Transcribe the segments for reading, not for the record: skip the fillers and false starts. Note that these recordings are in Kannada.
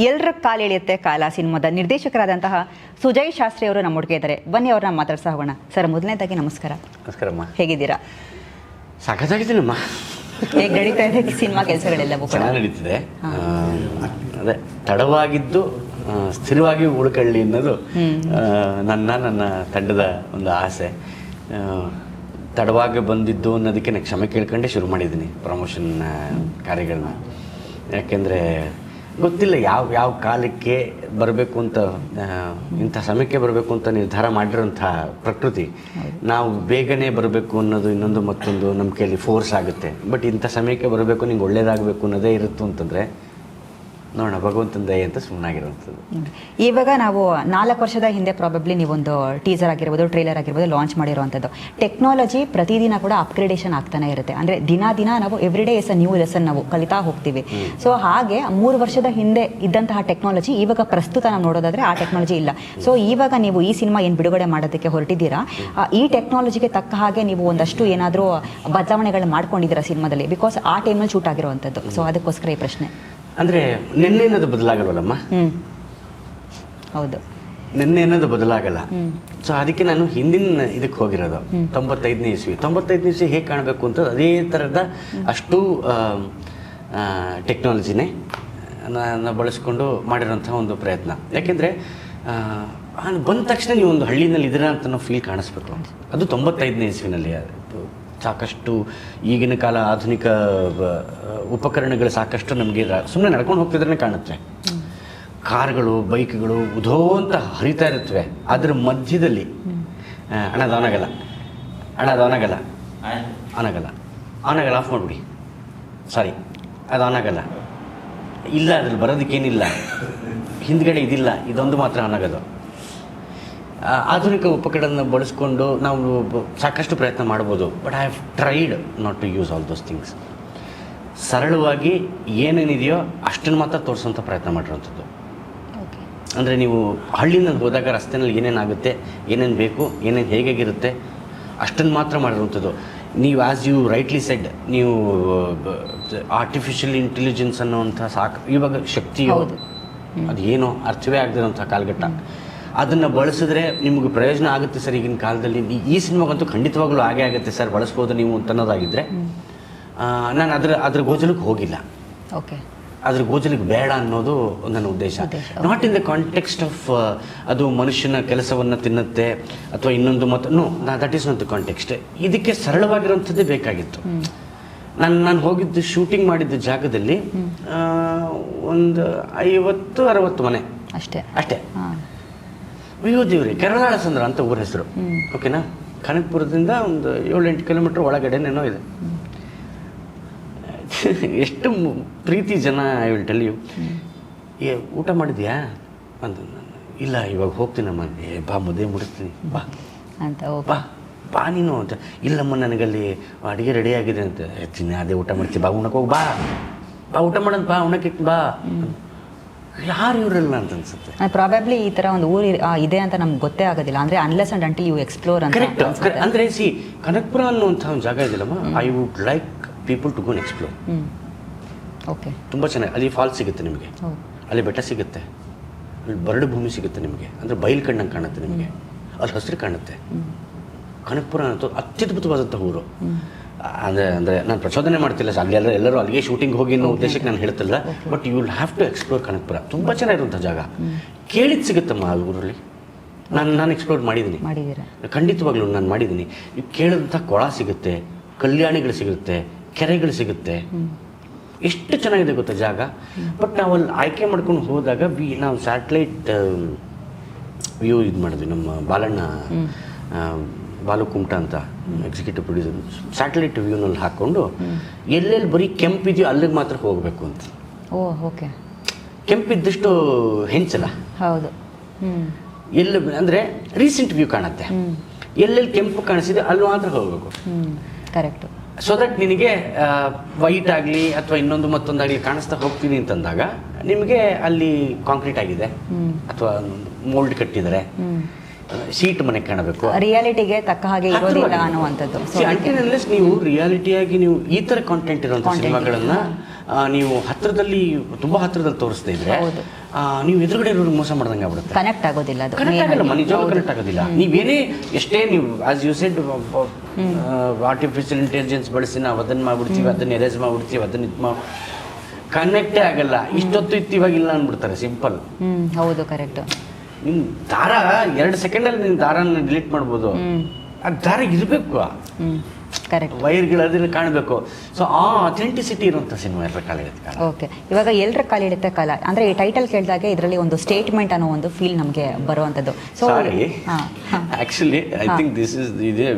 ಎಲ್ಲರ ಕಾಲು ಎಳೆಯುತ್ತೆ ಕಾಲ ಸಿನಿಮಾದ ನಿರ್ದೇಶಕರಾದಂತಹ ಸುಜಯ್ ಶಾಸ್ತ್ರಿ ಅವರು ನಮ್ಮೊಟ್ಟಿಗೆ ಇದ್ದಾರೆ. ಬನ್ನಿ ಅವ್ರನ್ನ ಮಾತಾಡ್ಸಾ ಹೋಗೋಣ. ಸರ್, ಮೊದಲನೇದಾಗಿ ನಮಸ್ಕಾರ. ನಮಸ್ಕಾರಮ್ಮ. ಹೇಗಿದ್ದೀರಾ? ಸಾಕಾಗಿದ್ದೀನಮ್ಮ. ಹೇಗೆ ನಡೀತಾ ಇದೆ ಸಿನಿಮಾ ಕೆಲಸಗಳೆಲ್ಲವೂ? ಚೆನ್ನಾಗಿ ನಡೀತಿದೆ. ಅದೇ ತಡವಾಗಿದ್ದು ಸ್ಥಿರವಾಗಿ ಉಳ್ಕೊಳ್ಳಿ ಅನ್ನೋದು ನನ್ನ ತಂಡದ ಒಂದು ಆಸೆ. ತಡವಾಗಿ ಬಂದಿದ್ದು ಅನ್ನೋದಕ್ಕೆ ನಾನು ಕ್ಷಮೆ ಕೇಳ್ಕೊಂಡೇ ಶುರು ಮಾಡಿದ್ದೀನಿ ಪ್ರಮೋಷನ್ ಕಾರ್ಯಗಳನ್ನ. ಯಾಕೆಂದರೆ ಗೊತ್ತಿಲ್ಲ ಯಾವ ಕಾಲಕ್ಕೆ ಬರಬೇಕು ಅಂತ, ಇಂಥ ಸಮಯಕ್ಕೆ ಬರಬೇಕು ಅಂತ ನಿರ್ಧಾರ ಮಾಡಿರೋಂಥ ಪ್ರಕೃತಿ. ನಾವು ಬೇಗನೆ ಬರಬೇಕು ಅನ್ನೋದು ಇನ್ನೊಂದು ಮತ್ತೊಂದು ನಮ್ಮ ಕೈಯಲ್ಲಿ ಫೋರ್ಸ್ ಆಗುತ್ತೆ. ಬಟ್ ಇಂಥ ಸಮಯಕ್ಕೆ ಬರಬೇಕು, ನಿಂಗೆ ಒಳ್ಳೇದಾಗಬೇಕು ಅನ್ನೋದೇ ಇರುತ್ತು ಅಂತಂದರೆ ನೋಡೋಣ, ಭಗವಂತನ ದಯೆ ಅಂತ ಸುಮ್ಮನಾಗಿರುವಂಥದ್ದು. ಇವಾಗ ನಾವು 4 ವರ್ಷದ ಹಿಂದೆ ಪ್ರಾಬಬ್ಲಿ ನೀವೊಂದು ಟೀಸರ್ ಆಗಿರ್ಬೋದು, ಟ್ರೈಲರ್ ಆಗಿರ್ಬೋದು ಲಾಂಚ್ ಮಾಡಿರುವಂಥದ್ದು. ಟೆಕ್ನಾಲಜಿ ಪ್ರತಿದಿನ ಕೂಡ ಅಪ್ಗ್ರೇಡೇಷನ್ ಆಗ್ತಾನೆ ಇರುತ್ತೆ. ಅಂದರೆ ದಿನ ನಾವು every day is a new lesson ನಾವು ಕಲಿತಾ ಹೋಗ್ತೀವಿ. ಸೊ ಹಾಗೆ 3 ವರ್ಷದ ಹಿಂದೆ ಇದ್ದಂತಹ ಟೆಕ್ನಾಲಜಿ ಇವಾಗ ಪ್ರಸ್ತುತ ನಾವು ನೋಡೋದಾದರೆ ಆ ಟೆಕ್ನಾಲಜಿ ಇಲ್ಲ. ಸೊ ಇವಾಗ ನೀವು ಈ ಸಿನಿಮಾ ಏನು ಬಿಡುಗಡೆ ಮಾಡೋದಕ್ಕೆ ಹೊರಟಿದ್ದೀರಾ, ಈ ಟೆಕ್ನಾಲಜಿಗೆ ತಕ್ಕ ಹಾಗೆ ನೀವು ಒಂದಷ್ಟು ಏನಾದರೂ ಬದಲಾವಣೆಗಳನ್ನ ಮಾಡ್ಕೊಂಡಿದ್ದೀರಾ ಸಿನಿಮಾದಲ್ಲಿ? ಬಿಕಾಸ್ ಆ ಟೈಮಲ್ಲಿ ಶೂಟ್ ಆಗಿರುವಂಥದ್ದು. ಸೊ ಅದಕ್ಕೋಸ್ಕರ ಈ ಪ್ರಶ್ನೆ. ಅಂದರೆ ನಿನ್ನೆ ಅನ್ನೋದು ಬದಲಾಗಲ್ವಲ್ಲಮ್ಮ. ಹೌದು, ನಿನ್ನೆ ಅನ್ನೋದು ಬದಲಾಗಲ್ಲ. ಸೊ ಅದಕ್ಕೆ ನಾನು ಹಿಂದಿನ ಇದಕ್ಕೆ ಹೋಗಿರೋದು 95ನೇ ಇಸ್ವಿ. 95ನೇ ಇಸ್ವಿ ಹೇಗೆ ಕಾಣಬೇಕು ಅಂತ ಅದೇ ಥರದ ಅಷ್ಟು ಟೆಕ್ನಾಲಜಿನೇ ನಾನು ಬಳಸ್ಕೊಂಡು ಮಾಡಿರೋಂಥ ಒಂದು ಪ್ರಯತ್ನ. ಯಾಕೆಂದರೆ ಬಂದ ತಕ್ಷಣ ನೀವು ಒಂದು ಹಳ್ಳಿನಲ್ಲಿ ಇದ್ದೀರಾ ಅಂತ ನಾವು ಫೀಲ್ ಕಾಣಿಸ್ಬೇಕು. ಅದು 95ನೇ ಇಸ್ವಿನಲ್ಲಿ. ಸಾಕಷ್ಟು ಈಗಿನ ಕಾಲ ಆಧುನಿಕ ಉಪಕರಣಗಳು ಸಾಕಷ್ಟು ನಮಗೆ ಸುಮ್ಮನೆ ನಡ್ಕೊಂಡು ಹೋಗ್ತಿದ್ರೆ ಕಾಣುತ್ತೆ. ಕಾರ್ಗಳು, ಬೈಕ್ಗಳು ಉಧೋ ಅಂತ ಹರಿತಾ ಇರುತ್ತವೆ. ಅದರ ಮಧ್ಯದಲ್ಲಿ ಅಣ್ಣ ಅದು ಆನಾಗಲ್ಲ, ಅಣ್ಣ ಅದು ಆನಾಗಲ್ಲ, ಆಫ್ ಮಾಡಿಬಿಡಿ, ಸಾರಿ ಅದು ಆನಾಗಲ್ಲ, ಇಲ್ಲ ಅದ್ರಲ್ಲಿ ಬರೋದಕ್ಕೇನಿಲ್ಲ, ಹಿಂದ್ಗಡೆ ಇದಿಲ್ಲ, ಇದೊಂದು ಮಾತ್ರ ಆನಾಗೋದು. ಆಧುನಿಕ ಉಪಕರಣ ಬಳಸ್ಕೊಂಡು ನಾವು ಸಾಕಷ್ಟು ಪ್ರಯತ್ನ ಮಾಡ್ಬೋದು. But I have tried not to use all those things. ಸರಳವಾಗಿ ಏನೇನಿದೆಯೋ ಅಷ್ಟನ್ನು ಮಾತ್ರ ತೋರಿಸೋಂಥ ಪ್ರಯತ್ನ ಮಾಡಿರೋಂಥದ್ದು. ಅಂದರೆ ನೀವು ಹಳ್ಳಿನಲ್ಲಿ ಹೋದಾಗ ರಸ್ತೆಯಲ್ಲಿ ಏನೇನಾಗುತ್ತೆ, ಏನೇನು ಬೇಕು, ಏನೇನು ಹೇಗಿರುತ್ತೆ ಅಷ್ಟನ್ನು ಮಾತ್ರ ಮಾಡಿರುವಂಥದ್ದು. ನೀವು ಆ್ಯಸ್ ಯು ರೈಟ್ಲಿ ಸೆಡ್, ನೀವು ಆರ್ಟಿಫಿಷಿಯಲ್ ಇಂಟೆಲಿಜೆನ್ಸ್ ಅನ್ನೋವಂಥ ಇವಾಗ ಶಕ್ತಿಯೋ ಅದು ಏನೋ ಅರ್ಥವೇ ಆಗದಿರೋಂಥ ಕಾಲಘಟ್ಟ. ಅದನ್ನು ಬಳಸಿದ್ರೆ ನಿಮಗೆ ಪ್ರಯೋಜನ ಆಗುತ್ತೆ ಸರ್ ಈಗಿನ ಕಾಲದಲ್ಲಿ. ಈ ಸಿನಿಮಾಗಂತೂ ಖಂಡಿತವಾಗ್ಲೂ ಹಾಗೆ ಆಗುತ್ತೆ ಸರ್, ಬಳಸ್ಬೋದು ನೀವು ಅಂತ ಅನ್ನೋದಾಗಿದ್ದರೆ ನಾನು ಅದ್ರ ಗೋಜಲಿಗೆ ಹೋಗಿಲ್ಲ. ಓಕೆ, ಅದ್ರ ಗೋಜಲಿಗೆ ಬೇಡ ಅನ್ನೋದು ನನ್ನ ಉದ್ದೇಶ. Not in the context of ಅದು ಮನುಷ್ಯನ ಕೆಲಸವನ್ನು ತಿನ್ನುತ್ತೆ ಅಥವಾ ಇನ್ನೊಂದು no, that is not the context. ಇದಕ್ಕೆ ಸರಳವಾಗಿರೋಂಥದ್ದೇ ಬೇಕಾಗಿತ್ತು. ನಾನು ಹೋಗಿದ್ದು ಶೂಟಿಂಗ್ ಮಾಡಿದ್ದ ಜಾಗದಲ್ಲಿ ಒಂದು 50-60 ಮನೆ ಅಷ್ಟೇ. ವಿಯೋದೇವ್ರಿ ಕೆರಳಾಳಸಂದ್ರ ಅಂತ ಊರ ಹೆಸರು. ಓಕೆನಾ? ಕನಕಪುರದಿಂದ ಒಂದು 7-8 ಕಿಲೋಮೀಟರ್ ಒಳಗಡೆನೇನೋ ಇದೆ. ಎಷ್ಟು ಪ್ರೀತಿ ಜನ. I will tell you. ಊಟ ಮಾಡಿದ್ಯಾ ಅಂತ. ಇಲ್ಲ, ಇವಾಗ ಹೋಗ್ತೀನಮ್ಮ. ಬಾ, ಮದುವೆ ಮುಡಿಸ್ತೀನಿ, ಬಾ ಬಾ ನೀನು ಅಂತ. ಇಲ್ಲಮ್ಮ, ನನಗಲ್ಲಿ ಅಡುಗೆ ರೆಡಿ ಆಗಿದೆ ಅಂತ. ಹೆಚ್ಚಿನ ಅದೇ ಊಟ ಮಾಡ್ತೀವಿ, ಬಾ ಉಣ್ಣಕ್ಕೆ ಹೋಗಿ, ಬಾ ಊಟ ಮಾಡೋದು, ಬಾ ಉಣ್ಣಕ್ಕೆ ಬಾ. ಯಾರು ಇವರೆಲ್ಲ ಅಂತ ಅನ್ಸುತ್ತೆ. ಪ್ರಾಬಬ್ಲಿ ಈ ಥರ ಒಂದು ಊರು ಇದೆ ಅಂತ ನಮ್ಗೆ ಗೊತ್ತೇ ಆಗೋದಿಲ್ಲ. ಅಂದರೆ unless and until you explore ಅಂತ. ಕರೆಕ್ಟ್. ಅಂದರೆ ಕನಕಪುರ ಅನ್ನುವಂಥ ಒಂದು ಜಾಗ ಇದೆಯಲ್ಲಮ್ಮ, I would like people to go and explore. Okay, ತುಂಬ ಚೆನ್ನಾಗಿ. ಅಲ್ಲಿ ಫಾಲ್ಸ್ ಸಿಗುತ್ತೆ ನಿಮಗೆ, ಅಲ್ಲಿ ಬೆಟ್ಟ ಸಿಗುತ್ತೆ, ಅಲ್ಲಿ ಬರಡು ಭೂಮಿ ಸಿಗುತ್ತೆ ನಿಮಗೆ. ಅಂದರೆ ಬಯಲು ಕಣ್ಣಂಗೆ ಕಾಣುತ್ತೆ ನಿಮಗೆ, ಅಲ್ಲಿ ಹಸಿರು ಕಾಣುತ್ತೆ. ಕನಕಪುರ ಅನ್ನೋದು ಅತ್ಯದ್ಭುತವಾದಂಥ ಊರು. ಅಂದರೆ ನಾನು ಪ್ರಚೋದನೆ ಮಾಡ್ತಿಲ್ಲ, ಎಲ್ಲರೂ ಅಲ್ಲಿಗೆ ಶೂಟಿಂಗ್ ಹೋಗಿ ಅನ್ನೋ ಉದ್ದೇಶಕ್ಕೆ ನಾನು ಹೇಳ್ತಿಲ್ಲ. But you will have to explore Kanakapura. ತುಂಬ ಚೆನ್ನಾಗಿರುವಂಥ ಜಾಗ. ಕೇಳಿದ್ದು ಸಿಗುತ್ತಮ್ಮ ಆ ಊರಲ್ಲಿ. ನಾನು ಎಕ್ಸ್ಪ್ಲೋರ್ ಮಾಡಿದ್ದೀನಿ, ಖಂಡಿತವಾಗ್ಲೂ ನಾನು ಮಾಡಿದ್ದೀನಿ. ನೀವು ಕೇಳಿದಂಥ ಕೊಳ ಸಿಗುತ್ತೆ, ಕಲ್ಯಾಣಿಗಳು ಸಿಗುತ್ತೆ, ಕೆರೆಗಳು ಸಿಗುತ್ತೆ. ಎಷ್ಟು ಚೆನ್ನಾಗಿದೆ ಗೊತ್ತಾ ಜಾಗ. ಬಟ್ ನಾವು ಅಲ್ಲಿ ಆಯ್ಕೆ ಮಾಡ್ಕೊಂಡು ಹೋದಾಗ ನಾವು ಸ್ಯಾಟಲೈಟ್ ವ್ಯೂ ಇದು ಮಾಡಿದ್ವಿ. ನಮ್ಮ ಬಾಲು ಕುಮಟ ಅಂತ ಎಕ್ಸಿಕ್ಯೂಟಿವ್ ಪ್ರೊಡ್ಯೂಸರ್ ಸ್ಯಾಟಲೈಟ್ ವ್ಯೂನಲ್ಲಿ ಹಾಕ್ಕೊಂಡು ಎಲ್ಲೆಲ್ಲಿ ಬರೀ ಕೆಂಪಿದೆಯೋ ಅಲ್ಲಿಗೆ ಮಾತ್ರ ಹೋಗಬೇಕು ಅಂತ. ಓಕೆ, ಕೆಂಪಿದ್ದಷ್ಟು ಹೆಂಚಲ್ಲ. ಹೌದು. ಎಲ್ಲಿ ಅಂದರೆ ರೀಸೆಂಟ್ ವ್ಯೂ ಕಾಣುತ್ತೆ. ಎಲ್ಲೆಲ್ಲಿ ಕೆಂಪು ಕಾಣಿಸಿದೆ ಅಲ್ಲಿ ಮಾತ್ರ ಹೋಗಬೇಕು. ಕರೆಕ್ಟ್. ಸೊ ದಟ್ ನಿನಗೆ ವೈಟ್ ಆಗಲಿ ಅಥವಾ ಇನ್ನೊಂದು ಮತ್ತೊಂದಾಗಲಿ ಕಾಣಿಸ್ತಾ ಹೋಗ್ತೀನಿ ಅಂತಂದಾಗ ನಿಮಗೆ ಅಲ್ಲಿ ಕಾಂಕ್ರೀಟ್ ಆಗಿದೆ ಅಥವಾ ಮೋಲ್ಡ್ ಕಟ್ಟಿದ್ದಾರೆ, ಶೀಟ್ ಮನೆ ಕಾಣಬೇಕು. ರಿಯಾಲಿಟಿಗೆ ತಕ್ಕ ಹಾಗೆ ಇರೋದಿಲ್ಲ ಅನ್ನುವಂಥದ್ದು. ನೀವು ರಿಯಾಲಿಟಿಯಾಗಿ ನೀವು ಈ ಥರ ಕಾಂಟೆಂಟ್ ಇರುವಂಥ ಸಿನಿಮಾಗಳನ್ನು ನೀವು ಹತ್ರದಲ್ಲಿ ತುಂಬ ಹತ್ರದಲ್ಲಿ ತೋರಿಸ್ತಾ ಇದ್ರೆ ಹೌದು. ನೀವು ಎದುರುಗಡೆ ಇರೋರು ಮೋಸ ಮಾಡ್ದಂಗೆ ಆಗ್ಬಿಡುತ್ತೆ. ಕನೆಕ್ಟ್ ಆಗೋದಿಲ್ಲ ಅದು. ಕನೆಕ್ಟ್ ಆಗಲ್ಲ, ನಿಜವಾಗ್ಲೂ ಕನೆಕ್ಟ್ ಆಗೋದಿಲ್ಲ. ನೀವೇನೇ ಎಷ್ಟೇ ನೀವು as you said artificial intelligence ಬಳಸಿ ನಾವು ಅದನ್ನು ಮಾಡ್ಬಿಡ್ತೀವಿ, ಅದನ್ನ ಎರೇಸ್ ಮಾಡ್ಬಿಡ್ತೀವಿ, ಅದನ್ನ ಇದು ಮಾಡಿ ಕನೆಕ್ಟೇ ಆಗಲ್ಲ. ಇಷ್ಟೊತ್ತು ಇತ್ತು ಇವಾಗಿಲ್ಲ ಅಂದ್ಬಿಡ್ತಾರೆ, ಸಿಂಪಲ್. ಹೌದು, ಕರೆಕ್ಟ್. ನಿಮ್ ದಾರ 2 ಸೆಕೆಂಡಲ್ಲಿ ನಿನ್ನ ದಾರನ ಡಿಲೀಟ್ ಮಾಡ್ಬೋದು. ಆ ದಾರ ಇರಬೇಕು, ಕರೆಕ್ಟ್. ವೈರ್ಗಳು ಅದನ್ನು ಕಾಣಬೇಕು. ಸೊ ಆ ಅಥೆಂಟಿಸಿಟಿ ಇರುವಂಥ ಸಿನಿಮಾ ಎಲ್ಲರ ಕಾಲ ಇರುತ್ತೆ ಕಾಲ. ಓಕೆ, ಇವಾಗ ಎಲ್ಲರ ಕಾಲ ಹಿಡಿಯುತ್ತೆ ಕಾಲ ಅಂದರೆ ಈ ಟೈಟಲ್ ಕೇಳಿದಾಗ ಇದರಲ್ಲಿ ಒಂದು ಸ್ಟೇಟ್ಮೆಂಟ್ ಅನ್ನೋ ಒಂದು ಫೀಲ್ ನಮಗೆ ಬರುವಂಥದ್ದು. So actually I think this is ಇದೇ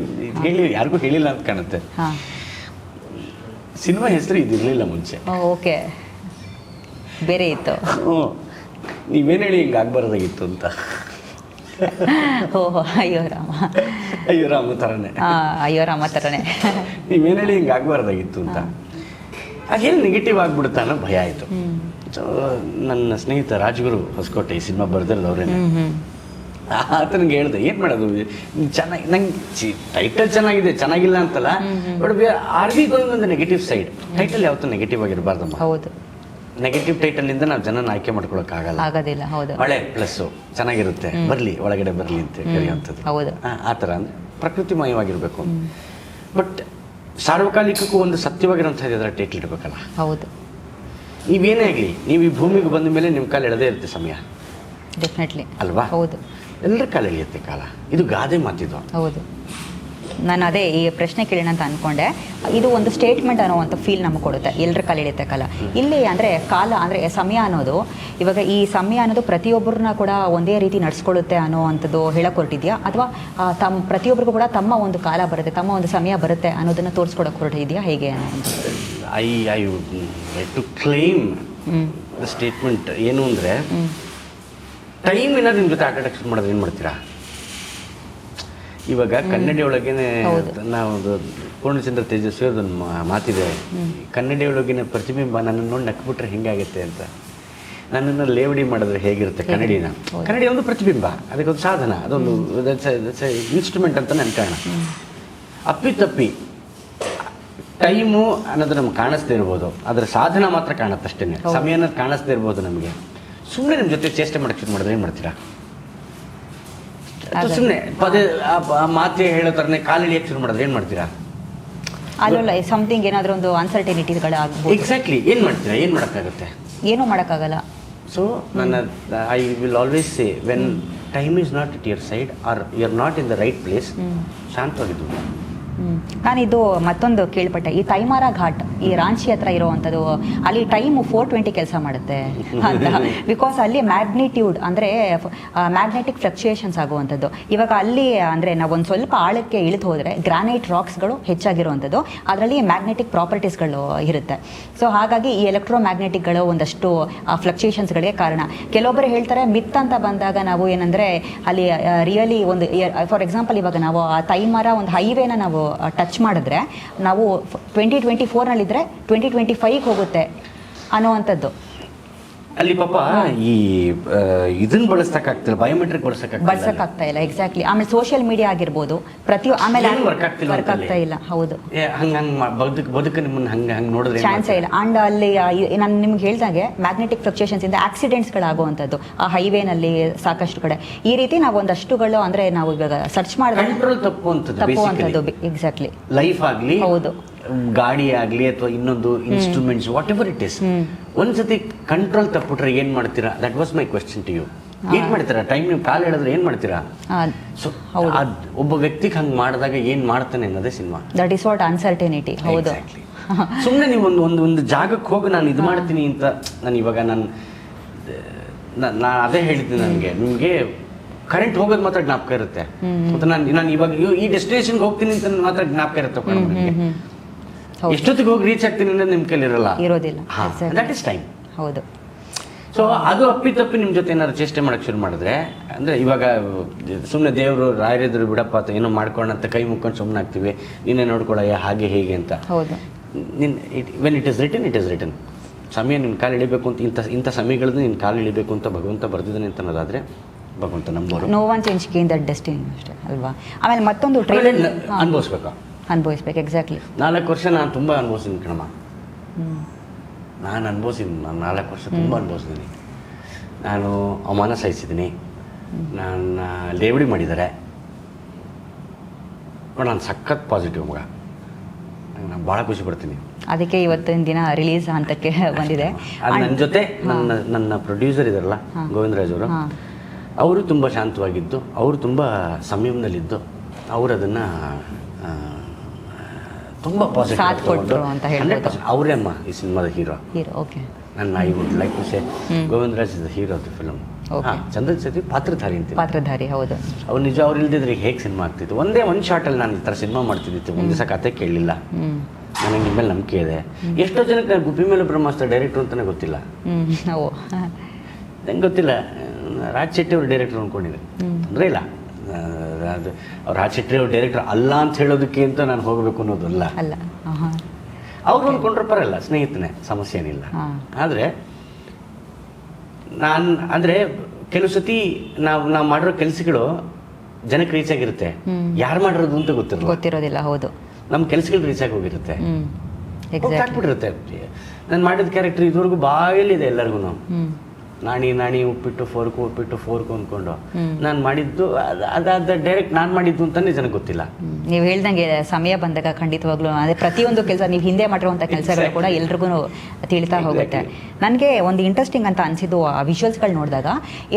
ಹೇಳಿ ಯಾರಿಗೂ ಹೇಳಿಲ್ಲ ಅಂತ ಕಾಣುತ್ತೆ. ಹಾಂ, ಸಿನಿಮಾ ಹೆಸರು ಇದಿರಲಿಲ್ಲ ಮುಂಚೆ. ಓಕೆ, ಬೇರೆ ಇತ್ತು. ನೀವೇನು ಹೇಳಿ ಹಿಂಗೆ ಆಗ್ಬಾರ್ದಾಗಿತ್ತು ಅಂತ. ಓಹೋ, ಅಯ್ಯೋ ರಾಮ. ಅಯ್ಯೋ ರಾಮ ಥರನೇ. ಅಯ್ಯೋ ರಾಮ ಥರನೇ. ನೀವೇನು ಹೇಳಿ ಹಿಂಗೆ ಆಗ್ಬಾರ್ದಾಗಿತ್ತು ಅಂತ. ಅದೇನು ನೆಗೆಟಿವ್ ಆಗ್ಬಿಡುತ್ತಾ ಅನ್ನೋ ಭಯ ಆಯಿತು. ಸೊ ನನ್ನ ಸ್ನೇಹಿತ ರಾಜ್ಗುರು ಹೊಸಕೋಟೆ ಈ ಸಿನಿಮಾ ಬರ್ದಿರೋದು ಅವರೇನೆ. ಆತನಿಗೆ ಹೇಳಿದೆ, ಏನು ಮಾಡೋದು, ಚೆನ್ನಾಗಿ ನಂಗೆ ಟೈಟಲ್ ಚೆನ್ನಾಗಿದೆ, ಚೆನ್ನಾಗಿಲ್ಲ ಅಂತಲ್ಲ, ಬಟ್ ಆರ್ ವಿ ಗೋಯಿಂಗ್ ಒಂದು ನೆಗೆಟಿವ್ ಸೈಡ್. ಟೈಟಲ್ ಯಾವತ್ತೂ ನೆಗೆಟಿವ್ ಆಗಿರಬಾರ್ದಮ್ಮ. ಹೌದು, ನೆಗೆಟಿವ್ ಟೈಟಲಿಂದ ನಾವು ಜನನ ಆಯ್ಕೆ ಮಾಡ್ಕೊಳಕ್ಕಾಗಲ್ಲ. ಆಗೋದಿಲ್ಲ. ಹೌದು, ಮಳೆ ಪ್ಲಸ್ಸು ಚೆನ್ನಾಗಿರುತ್ತೆ, ಬರಲಿ ಒಳಗಡೆ ಬರಲಿ ಅಂತ ಕರೆಯುವಂಥದ್ದು. ಹೌದು, ಆ ಥರ ಅಂದರೆ ಪ್ರಕೃತಿಮಯವಾಗಿರಬೇಕು. ಬಟ್ ಸಾರ್ವಕಾಲಿಕಕ್ಕೂ ಒಂದು ಸತ್ಯವಾಗಿರೋಂಥದ್ದು ಅದರ ಟೈಟ್ಲ್ ಇರಬೇಕಲ್ಲ. ಹೌದು, ನೀವೇನೇ ಆಗಲಿ, ನೀವು ಈ ಭೂಮಿಗೆ ಬಂದ ಮೇಲೆ ನಿಮ್ಮ ಕಾಲ ಎಳೆದೇ ಇರುತ್ತೆ ಸಮಯ, ಡೆಫಿನೆಟ್ಲಿ ಅಲ್ವಾ? ಹೌದು, ಎಲ್ಲರ ಕಾಲ ಎಳೆಯುತ್ತೆ ಕಾಲ. ಇದು ಗಾದೆ ಮಾತಿದು. ಹೌದು. ನಾನು ಅದೇ ಈ ಪ್ರಶ್ನೆ ಕೇಳೋಣ ಅಂತ ಅಂದ್ಕೊಂಡೆ. ಇದು ಒಂದು ಸ್ಟೇಟ್ಮೆಂಟ್ ಅನ್ನೋವಂಥ ಫೀಲ್ ನಮಗೆ ಕೊಡುತ್ತೆ, ಎಲ್ಲರ ಕಾಲ ಎಳೆಯುತ್ತೆ ಕಾಲ. ಇಲ್ಲಿ ಅಂದರೆ ಕಾಲ ಅಂದರೆ ಸಮಯ ಅನ್ನೋದು, ಇವಾಗ ಈ ಸಮಯ ಅನ್ನೋದು ಪ್ರತಿಯೊಬ್ಬರನ್ನ ಕೂಡ ಒಂದೇ ರೀತಿ ನಡ್ಸ್ಕೊಳ್ಳುತ್ತೆ ಅನ್ನೋ ಅಂಥದ್ದು ಹೇಳಕ್ಕೆ ಹೊರಟಿದೆಯಾ, ಅಥವಾ ಪ್ರತಿಯೊಬ್ಬರಿಗೂ ಕೂಡ ತಮ್ಮ ಒಂದು ಕಾಲ ಬರುತ್ತೆ, ತಮ್ಮ ಒಂದು ಸಮಯ ಬರುತ್ತೆ ಅನ್ನೋದನ್ನು ತೋರಿಸ್ಕೊಡಕ್ಕೆ ಹೊರಟಿದೆಯಾ, ಹೇಗೆ ಅನ್ನೋ I would to claim the statement ಏನು ಅಂದರೆ, ಟೈಮ್ ಏನಾದ್ರು ನಿಮ್ಮ ಜೊತೆ ಆಟ ಆಡಕ್ಕೆ ಮಾಡೋದು ಏನು ಮಾಡ್ತೀರಾ? ಇವಾಗ ಕನ್ನಡಿ ಒಳಗೇನೆ ನಾವು ಪೂರ್ಣಚಂದ್ರ ತೇಜಸ್ವಿ ಅದೊಂದು ಮಾತಿದೆ, ಕನ್ನಡಿ ಒಳಗಿನ ಪ್ರತಿಬಿಂಬ ನನ್ನನ್ನು ನೋಡಿ ನಕ್ಬಿಟ್ರೆ ಹೆಂಗಾಗುತ್ತೆ ಅಂತ. ನನ್ನನ್ನು ಲೇವಡಿ ಮಾಡಿದ್ರೆ ಹೇಗಿರುತ್ತೆ ಕನ್ನಡಿನ. ಕನ್ನಡಿ ಒಂದು ಪ್ರತಿಬಿಂಬ, ಅದಕ್ಕೊಂದು ಸಾಧನ, ಅದೊಂದು ಇನ್ಸ್ಟ್ರೂಮೆಂಟ್ ಅಂತ ನನ್ನ ಕಾರಣ. ಅಪ್ಪಿತಪ್ಪಿ ಟೈಮು ಅನ್ನೋದು ನಮ್ಗೆ ಕಾಣಿಸ್ದೇ ಇರ್ಬೋದು, ಅದರ ಸಾಧನ ಮಾತ್ರ ಕಾಣುತ್ತಷ್ಟೇ. ಸಮಯ ಅನ್ನೋದು ಕಾಣಿಸ್ದೇ ಇರ್ಬೋದು ನಮಗೆ. ಸುಮ್ಮನೆ ನಿಮ್ಮ ಜೊತೆ ಚೇಷ್ಟೆ ಮಾಡಕ್ಕೆ ಶುರು ಮಾಡಿದ್ರೆ ಏನು ಮಾಡ್ತೀರಾ? ಸುಮ್ಮನೆ ಪದೇ ಮಾತೆ ಹೇಳೋ ಥರನೇ ಕಾಲು ಎಳಿಯಕ್ಕೆ ಶುರು ಮಾಡಿದ್ರೆ ಏನು ಮಾಡ್ತೀರಾ? ಅಲ್ಲ, ಸಮಥಿಂಗ್ ಏನಾದರೂ ಒಂದು ಅನ್ಸರ್ಟೆನಿಟಿಗಳಾಗ್ಬೋದು. ಎಕ್ಸಾಕ್ಟ್ಲಿ. ಏನು ಮಾಡ್ತೀರಾ? ಏನು ಮಾಡೋಕ್ಕಾಗುತ್ತೆ? ಏನೂ ಮಾಡೋಕ್ಕಾಗಲ್ಲ. So I will always say, when time is not at your side are you are not in the right place, ಶಾಂತವಾಗಿದ್ದು. ನಾನಿದು ಮತ್ತೊಂದು ಕೇಳ್ಪಟ್ಟೆ, ಈ ತೈಮಾರ ಘಾಟ್ ಈ ರಾಂಚಿ ಹತ್ರ ಇರೋವಂಥದ್ದು, ಅಲ್ಲಿ ಟೈಮು 420 ಕೆಲಸ ಮಾಡುತ್ತೆ ಅಂತ. ಬಿಕಾಸ್ ಅಲ್ಲಿ ಮ್ಯಾಗ್ನಿಟ್ಯೂಡ್ ಅಂದರೆ ಮ್ಯಾಗ್ನೆಟಿಕ್ ಫ್ಲಕ್ಚುಯೇಷನ್ಸ್ ಆಗುವಂಥದ್ದು. ಇವಾಗ ಅಲ್ಲಿ ಅಂದರೆ ನಾವು ಒಂದು ಸ್ವಲ್ಪ ಆಳಕ್ಕೆ ಇಳಿದು ಹೋದರೆ ಗ್ರಾನೈಟ್ ರಾಕ್ಸ್ಗಳು ಹೆಚ್ಚಾಗಿರುವಂಥದ್ದು, ಅದರಲ್ಲಿ ಮ್ಯಾಗ್ನೆಟಿಕ್ ಪ್ರಾಪರ್ಟೀಸ್ಗಳು ಇರುತ್ತೆ. ಸೊ ಹಾಗಾಗಿ ಈ ಎಲೆಕ್ಟ್ರೋಮ್ಯಾಗ್ನೆಟಿಕ್ಗಳು ಒಂದಷ್ಟು ಫ್ಲಕ್ಚುಯೇಷನ್ಸ್ಗಳಿಗೆ ಕಾರಣ. ಕೆಲವೊಬ್ಬರು ಹೇಳ್ತಾರೆ ಮಿತ್ ಅಂತ ಬಂದಾಗ ನಾವು ಏನಂದರೆ ಅಲ್ಲಿ ರಿಯಲಿ ಒಂದು ಫಾರ್ ಎಕ್ಸಾಂಪಲ್ ಇವಾಗ ನಾವು ಆ ತೈಮಾರ ಒಂದು ಹೈವೇನ ನಾವು ಟಚ್ ಮಾಡಿದ್ರೆ ನಾವು 2024ನಲ್ಲಿದ್ದರೆ 2025ಗೆ ಹೋಗುತ್ತೆ ಅನ್ನೋವಂಥದ್ದು. ಅಲ್ಲಿ ಪಾಪ ಈ ಇದನ್ನ ಬಳಸಕ್ಕಾಗ್ತಿಲ್ಲ, ಬಯೋಮೆಟ್ರಿಕ್ ಬಳಸಕ್ಕಾಗ್ತಾ ಇಲ್ಲ. ಎಕ್ಸಾಕ್ಟ್ಲಿ. ಆಮೇಲೆ ಸೋಷಿಯಲ್ ಮೀಡಿಯಾ ಆಗಿರ್ಬೋದು, ಆಮೇಲೆ ವರ್ಕ್ ಆಗ್ತಾ ಇಲ್ಲ. ಹೌದು, ಬದುಕು ನಿಮ್ಮನ್ನ ಹಂಗೆ ನೋಡಿದ್ರೆ ಚಾನ್ಸೇ ಇಲ್ಲ. ಅಂಡ್ ಅಲ್ಲಿ ನಾನು ನಿಮ್ಗೆ ಹೇಳ್ದಾಗೆ ಮ್ಯಾಗ್ನೆಟಿಕ್ ಫ್ಲಕ್ಚುಯೇಷನ್ಸ್ ಇಂದ ಆಕ್ಸಿಡೆಂಟ್ಸ್ಗಳಾಗುವಂಥದ್ದು ಆ ಹೈವೇನಲ್ಲಿ ಸಾಕಷ್ಟು ಕಡೆ. ಈ ರೀತಿ ನಾವು ಒಂದಷ್ಟುಗಳು ಅಂದರೆ ನಾವು ಇವಾಗ ಸರ್ಚ್ ಮಾಡಿದ್ರೆ ಕಂಟ್ರೋಲ್ ತಪ್ಪುವಂಥದ್ದು. ಎಕ್ಸಾಕ್ಟ್ಲಿ. ಲೈಫ್ ಆಗಲಿ, ಹೌದು, ಗಾಡಿ ಆಗಲಿ ಅಥವಾ ಇನ್ನೊಂದು instruments whatever it is, ಒಂದ್ಸತಿ ಕಂಟ್ರೋಲ್ ತಪ್ಪಿಟ್ರೆ ಏನ್ ಮಾಡ್ತೀರಾ? That was my question to you. ಏನ್ ಮಾಡ್ತೀರಾ? ಟೈಮ್ ನೀವು ಕಾಲು ಹೇಳಿದ್ರೆ ಏನ್ ಮಾಡ್ತೀರಾ? ಸೊ ಒಬ್ಬ ವ್ಯಕ್ತಿಗೆ ಹಂಗೆ ಮಾಡಿದಾಗ ಏನ್ ಮಾಡ್ತಾನೆ ಅನ್ನೋದೇ cinema. That is what uncertainty. ಹೌದು. ಸುಮ್ಮನೆ ನೀವು ಒಂದು ಜಾಗಕ್ಕೆ ಹೋಗಿ ನಾನು ಇದು ಮಾಡ್ತೀನಿ ಅಂತ, ನಾನು ಇವಾಗ ನಾನು ಅದೇ ಹೇಳಿದ್ದೀನಿ, ನನಗೆ ನಿಮಗೆ ಕರೆಂಟ್ ಹೋಗೋದು ಮಾತ್ರ ಜ್ಞಾಪಕ ಇರುತ್ತೆ, ಮತ್ತು ನಾನು ಇವಾಗ ಈ ಡೆಸ್ಟಿನೇಷನ್ಗೆ ಹೋಗ್ತೀನಿ ಅಂತ ಮಾತ್ರ ಜ್ಞಾಪಕ ಇರುತ್ತೆ. ಎಷ್ಟೊತ್ತಿಗೆ ಹೋಗಿ ರೀಚ್ ಆಗ್ತೀನಿ ಅನ್ನೋದು ನಿಮ್ಮ ಕೈಲಿ ಇರೋದಿಲ್ಲ. That is time. ಹೌದು. ಸೊ ಅದು ಅಪ್ಪಿತಪ್ಪಿ ನಿಮ್ಮ ಜೊತೆ ಏನಾದ್ರು ಚೇಷ್ಟೆ ಮಾಡಕ್ಕೆ ಶುರು ಮಾಡಿದ್ರೆ, ಅಂದರೆ ಇವಾಗ ಸುಮ್ಮನೆ ದೇವರು ರಾಯರಿದ್ರು ಬಿಡಪ್ಪ ಅಂತ ಏನೋ ಮಾಡ್ಕೊಳ್ಳೋಣ ಅಂತ ಕೈ ಮುಕ್ಕೊಂಡು ಸುಮ್ಮನೆ ಆಗ್ತೀವಿ, ನೀನೇ ನೋಡ್ಕೊಳ್ಳಯ್ಯ ಹಾಗೆ ಹೇಗೆ ಅಂತ. ಹೌದು. When it is return, it is return. ಸಮಯ ನಿನ್ನ ಕಾಲು ಇಳಿಬೇಕು ಅಂತ, ಇಂಥ ಸಮಯಗಳನ್ನ ನಿನ್ನ ಕಾಲು ಇಳಿಬೇಕು ಅಂತ ಭಗವಂತ ಬರ್ದಿದ್ದಾನೆ ಅಂತ ಅನ್ನೋದಾದರೆ ಭಗವಂತ ನಂಬೋರು. No one change gain that destiny ಅಷ್ಟೇ ಅಲ್ವಾ? ಆಮೇಲೆ ಮತ್ತೊಂದು ಟ್ರೈಲರ್ ಅನುಭವಿಸ್ಬೇಕು. ಎಕ್ಸಾಕ್ಟ್ಲಿ. 4 ವರ್ಷ ನಾನು ತುಂಬ ಅನುಭವಿಸಿದ್ದೀನಿ ಕಣಮ್ಮ. ನಾನು ಅನುಭವಿಸಿದ್ದೀನಿ. ನಾನು 4 ವರ್ಷ ತುಂಬ ಅನುಭವಿಸಿದ್ದೀನಿ. ನಾನು ಅವಮಾನ ಸಹಿಸಿದ್ದೀನಿ, ನಾನು ಲೇವಡಿ ಮಾಡಿದ್ದಾರೆ. ನಾನು ಸಖತ್ ಪಾಸಿಟಿವ್ ಮಗ, ನಾನು ಭಾಳ ಖುಷಿ ಪಡ್ತೀನಿ. ಅದಕ್ಕೆ ಇವತ್ತಿನ ದಿನ ರಿಲೀಸ್ ಹಂತಕ್ಕೆ ಬಂದಿದೆ. ನನ್ನ ಜೊತೆ ನನ್ನ ಪ್ರೊಡ್ಯೂಸರ್ ಇದಾರಲ್ಲ ಗೋವಿಂದರಾಜ್ ಅವರು, ಅವರು ತುಂಬ ಶಾಂತವಾಗಿದ್ದು, ಅವರು ತುಂಬ ಸಂಯಮದಲ್ಲಿದ್ದು, ಅವರು ಅದನ್ನು ತುಂಬ ಸಾಥ್ ಕೊಟ್ಟರು ಅಂತ ಹೇಳ್ಬೋದು. ಅವರೇ ಅಮ್ಮ ಈ ಸಿನಿಮಾದ ಹೀರೋ. ಓಕೆ. ನನ್ನ I would like to say Govindaraj is the hero of the film. Chandan ಸತಿ ಪಾತ್ರಧಾರಿ ಅಂತೀನಿ. ಪಾತ್ರಧಾರಿ, ಹೌದು. ಅವ್ರು ನಿಜ, ಅವ್ರು ಇಲ್ದಿದ್ರೆ ಹೇಗೆ ಸಿನಿಮಾ ಆಗ್ತಿತ್ತು? ಒಂದು ಶಾರ್ಟಲ್ಲಿ ನಾನು ಈ ಥರ ಸಿನಿಮಾ ಮಾಡ್ತಿದ್ದಿತ್ತು. ಒಂದು ದಿವಸ ಕತೆ ಕೇಳಲಿಲ್ಲ. ನನಗೆ ನಿಮ್ಮ ಮೇಲೆ ನಂಬಿಕೆ ಇದೆ. ಎಷ್ಟೋ ಜನಕ್ಕೆ ನಾನು ಗುಬ್ಬಿ ಮೇಲೆ ಬ್ರಹ್ಮಾಸ್ತ್ರ ಡೈರೆಕ್ಟ್ರು ಅಂತಲೇ ಗೊತ್ತಿಲ್ಲ. ನಂಗೆ ಗೊತ್ತಿಲ್ಲ. ರಾಜ್ ಶೆಟ್ಟಿ ಅವ್ರು ಡೈರೆಕ್ಟ್ರು ಅಂದ್ಕೊಂಡಿದ್ದೆ, ತೊಂದರೆ ಇಲ್ಲ. ಅದು ಅವ್ರು ರಾಜ್ ಶೆಟ್ಟಿ ಅವ್ರು ಡೈರೆಕ್ಟರ್ ಅಲ್ಲ ಅಂತ ಹೇಳೋದಕ್ಕೆ ಅಂತ ನಾನು ಹೋಗಬೇಕು ಅನ್ನೋದಲ್ಲ. ಅವ್ರು ಅಂದ್ಕೊಂಡ್ರೆ ಪರಲ್ಲ, ಸ್ನೇಹಿತನೇ, ಸಮಸ್ಯೆ ಏನಿಲ್ಲ. ಆದರೆ ಅಂದರೆ ಕೆಲವು ಸತಿ ನಾವು ಮಾಡಿರೋ ಕೆಲಸಗಳು ಜನಕ್ಕೆ ರೀಚ್ ಆಗಿರುತ್ತೆ, ಯಾರು ಮಾಡಿರೋದು ಅಂತ ಗೊತ್ತಿರೋದಿಲ್ಲ. ಹೌದು, ನಮ್ಮ ಕೆಲಸಗಳು ರೀಚ್ ಆಗಿ ಹೋಗಿರುತ್ತೆ, ಹಾಕ್ಬಿಟ್ಟಿರುತ್ತೆ. ನಾನು ಮಾಡಿದ ಕ್ಯಾರೆಕ್ಟರ್ ಇದುವರೆಗೂ ಬಾಯಲ್ಲಿದೆ ಎಲ್ಲರಿಗೂ. ನಾಣಿ ಉಪ್ಪಿಟ್ಟು ಫೋರ್ಕು ಅಂದ್ಕೊಂಡು ನಾನು ಮಾಡಿದ್ದು ಅದಾದ ಡೈರೆಕ್ಟ್ ನಾನು ಮಾಡಿದ್ದು ಅಂತಲೇ ಜನಕ್ಕೆ ಗೊತ್ತಿಲ್ಲ. ನೀವು ಹೇಳ್ದಂಗೆ ಸಮಯ ಬಂದಾಗ ಖಂಡಿತವಾಗ್ಲೂ ಅದೇ ಪ್ರತಿಯೊಂದು ಕೆಲಸ ನೀವು ಹಿಂದೆ ಮಾಡಿರುವಂಥ ಕೆಲಸಗಳು ಕೂಡ ಎಲ್ರಿಗೂ ತಿಳಿತಾ ಹೋಗುತ್ತೆ. ನನಗೆ ಒಂದು ಇಂಟ್ರೆಸ್ಟಿಂಗ್ ಅಂತ ಅನಿಸಿದ್ದು ಆ ವಿಜುವಲ್ಸ್ಗಳು ನೋಡಿದಾಗ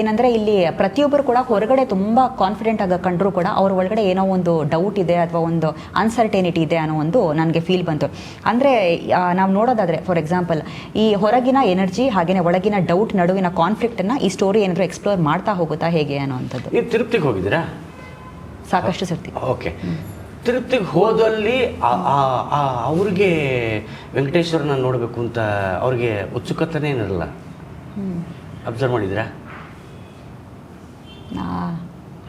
ಏನಂದರೆ, ಇಲ್ಲಿ ಪ್ರತಿಯೊಬ್ಬರು ಕೂಡ ಹೊರಗಡೆ ತುಂಬ ಕಾನ್ಫಿಡೆಂಟ್ ಆಗಿ ಕಂಡ್ರೂ ಕೂಡ ಅವ್ರ ಒಳಗಡೆ ಏನೋ ಒಂದು ಡೌಟ್ ಇದೆ ಅಥವಾ ಒಂದು ಅನ್ಸರ್ಟೇನಿಟಿ ಇದೆ ಅನ್ನೋ ಒಂದು ನನಗೆ ಫೀಲ್ ಬಂತು. ಅಂದರೆ ನಾವು ನೋಡೋದಾದರೆ ಫಾರ್ ಎಕ್ಸಾಂಪಲ್, ಈ ಹೊರಗಿನ ಎನರ್ಜಿ ಹಾಗೆಯೇ ಒಳಗಿನ ಡೌಟ್ ನಡುವಿನ ಕಾನ್ಫ್ಲಿಕ್ಟನ್ನು ಈ ಸ್ಟೋರಿ ಏನಾದರೂ ಎಕ್ಸ್ಪ್ಲೋರ್ ಮಾಡ್ತಾ ಹೋಗುತ್ತಾ ಹೇಗೆ ಅನ್ನೋವಂಥದ್ದು. ನೀವು ತಿರುಪ್ತಿಗೆ ಹೋಗಿದ್ದೀರಾ? ಸಾಕಷ್ಟು ಸರ್ತಿ. ಓಕೆ. ತಿರುಪ್ತಿಗೆ ಹೋದಲ್ಲಿ ಅವ್ರಿಗೆ ವೆಂಕಟೇಶ್ವರನ ನೋಡಬೇಕು ಅಂತ ಅವ್ರಿಗೆ ಉತ್ಸುಕತೆನೇ ಇರಲ್ಲ. ಅಬ್ಸರ್ವ್ ಮಾಡಿದ್ದೀರಾ?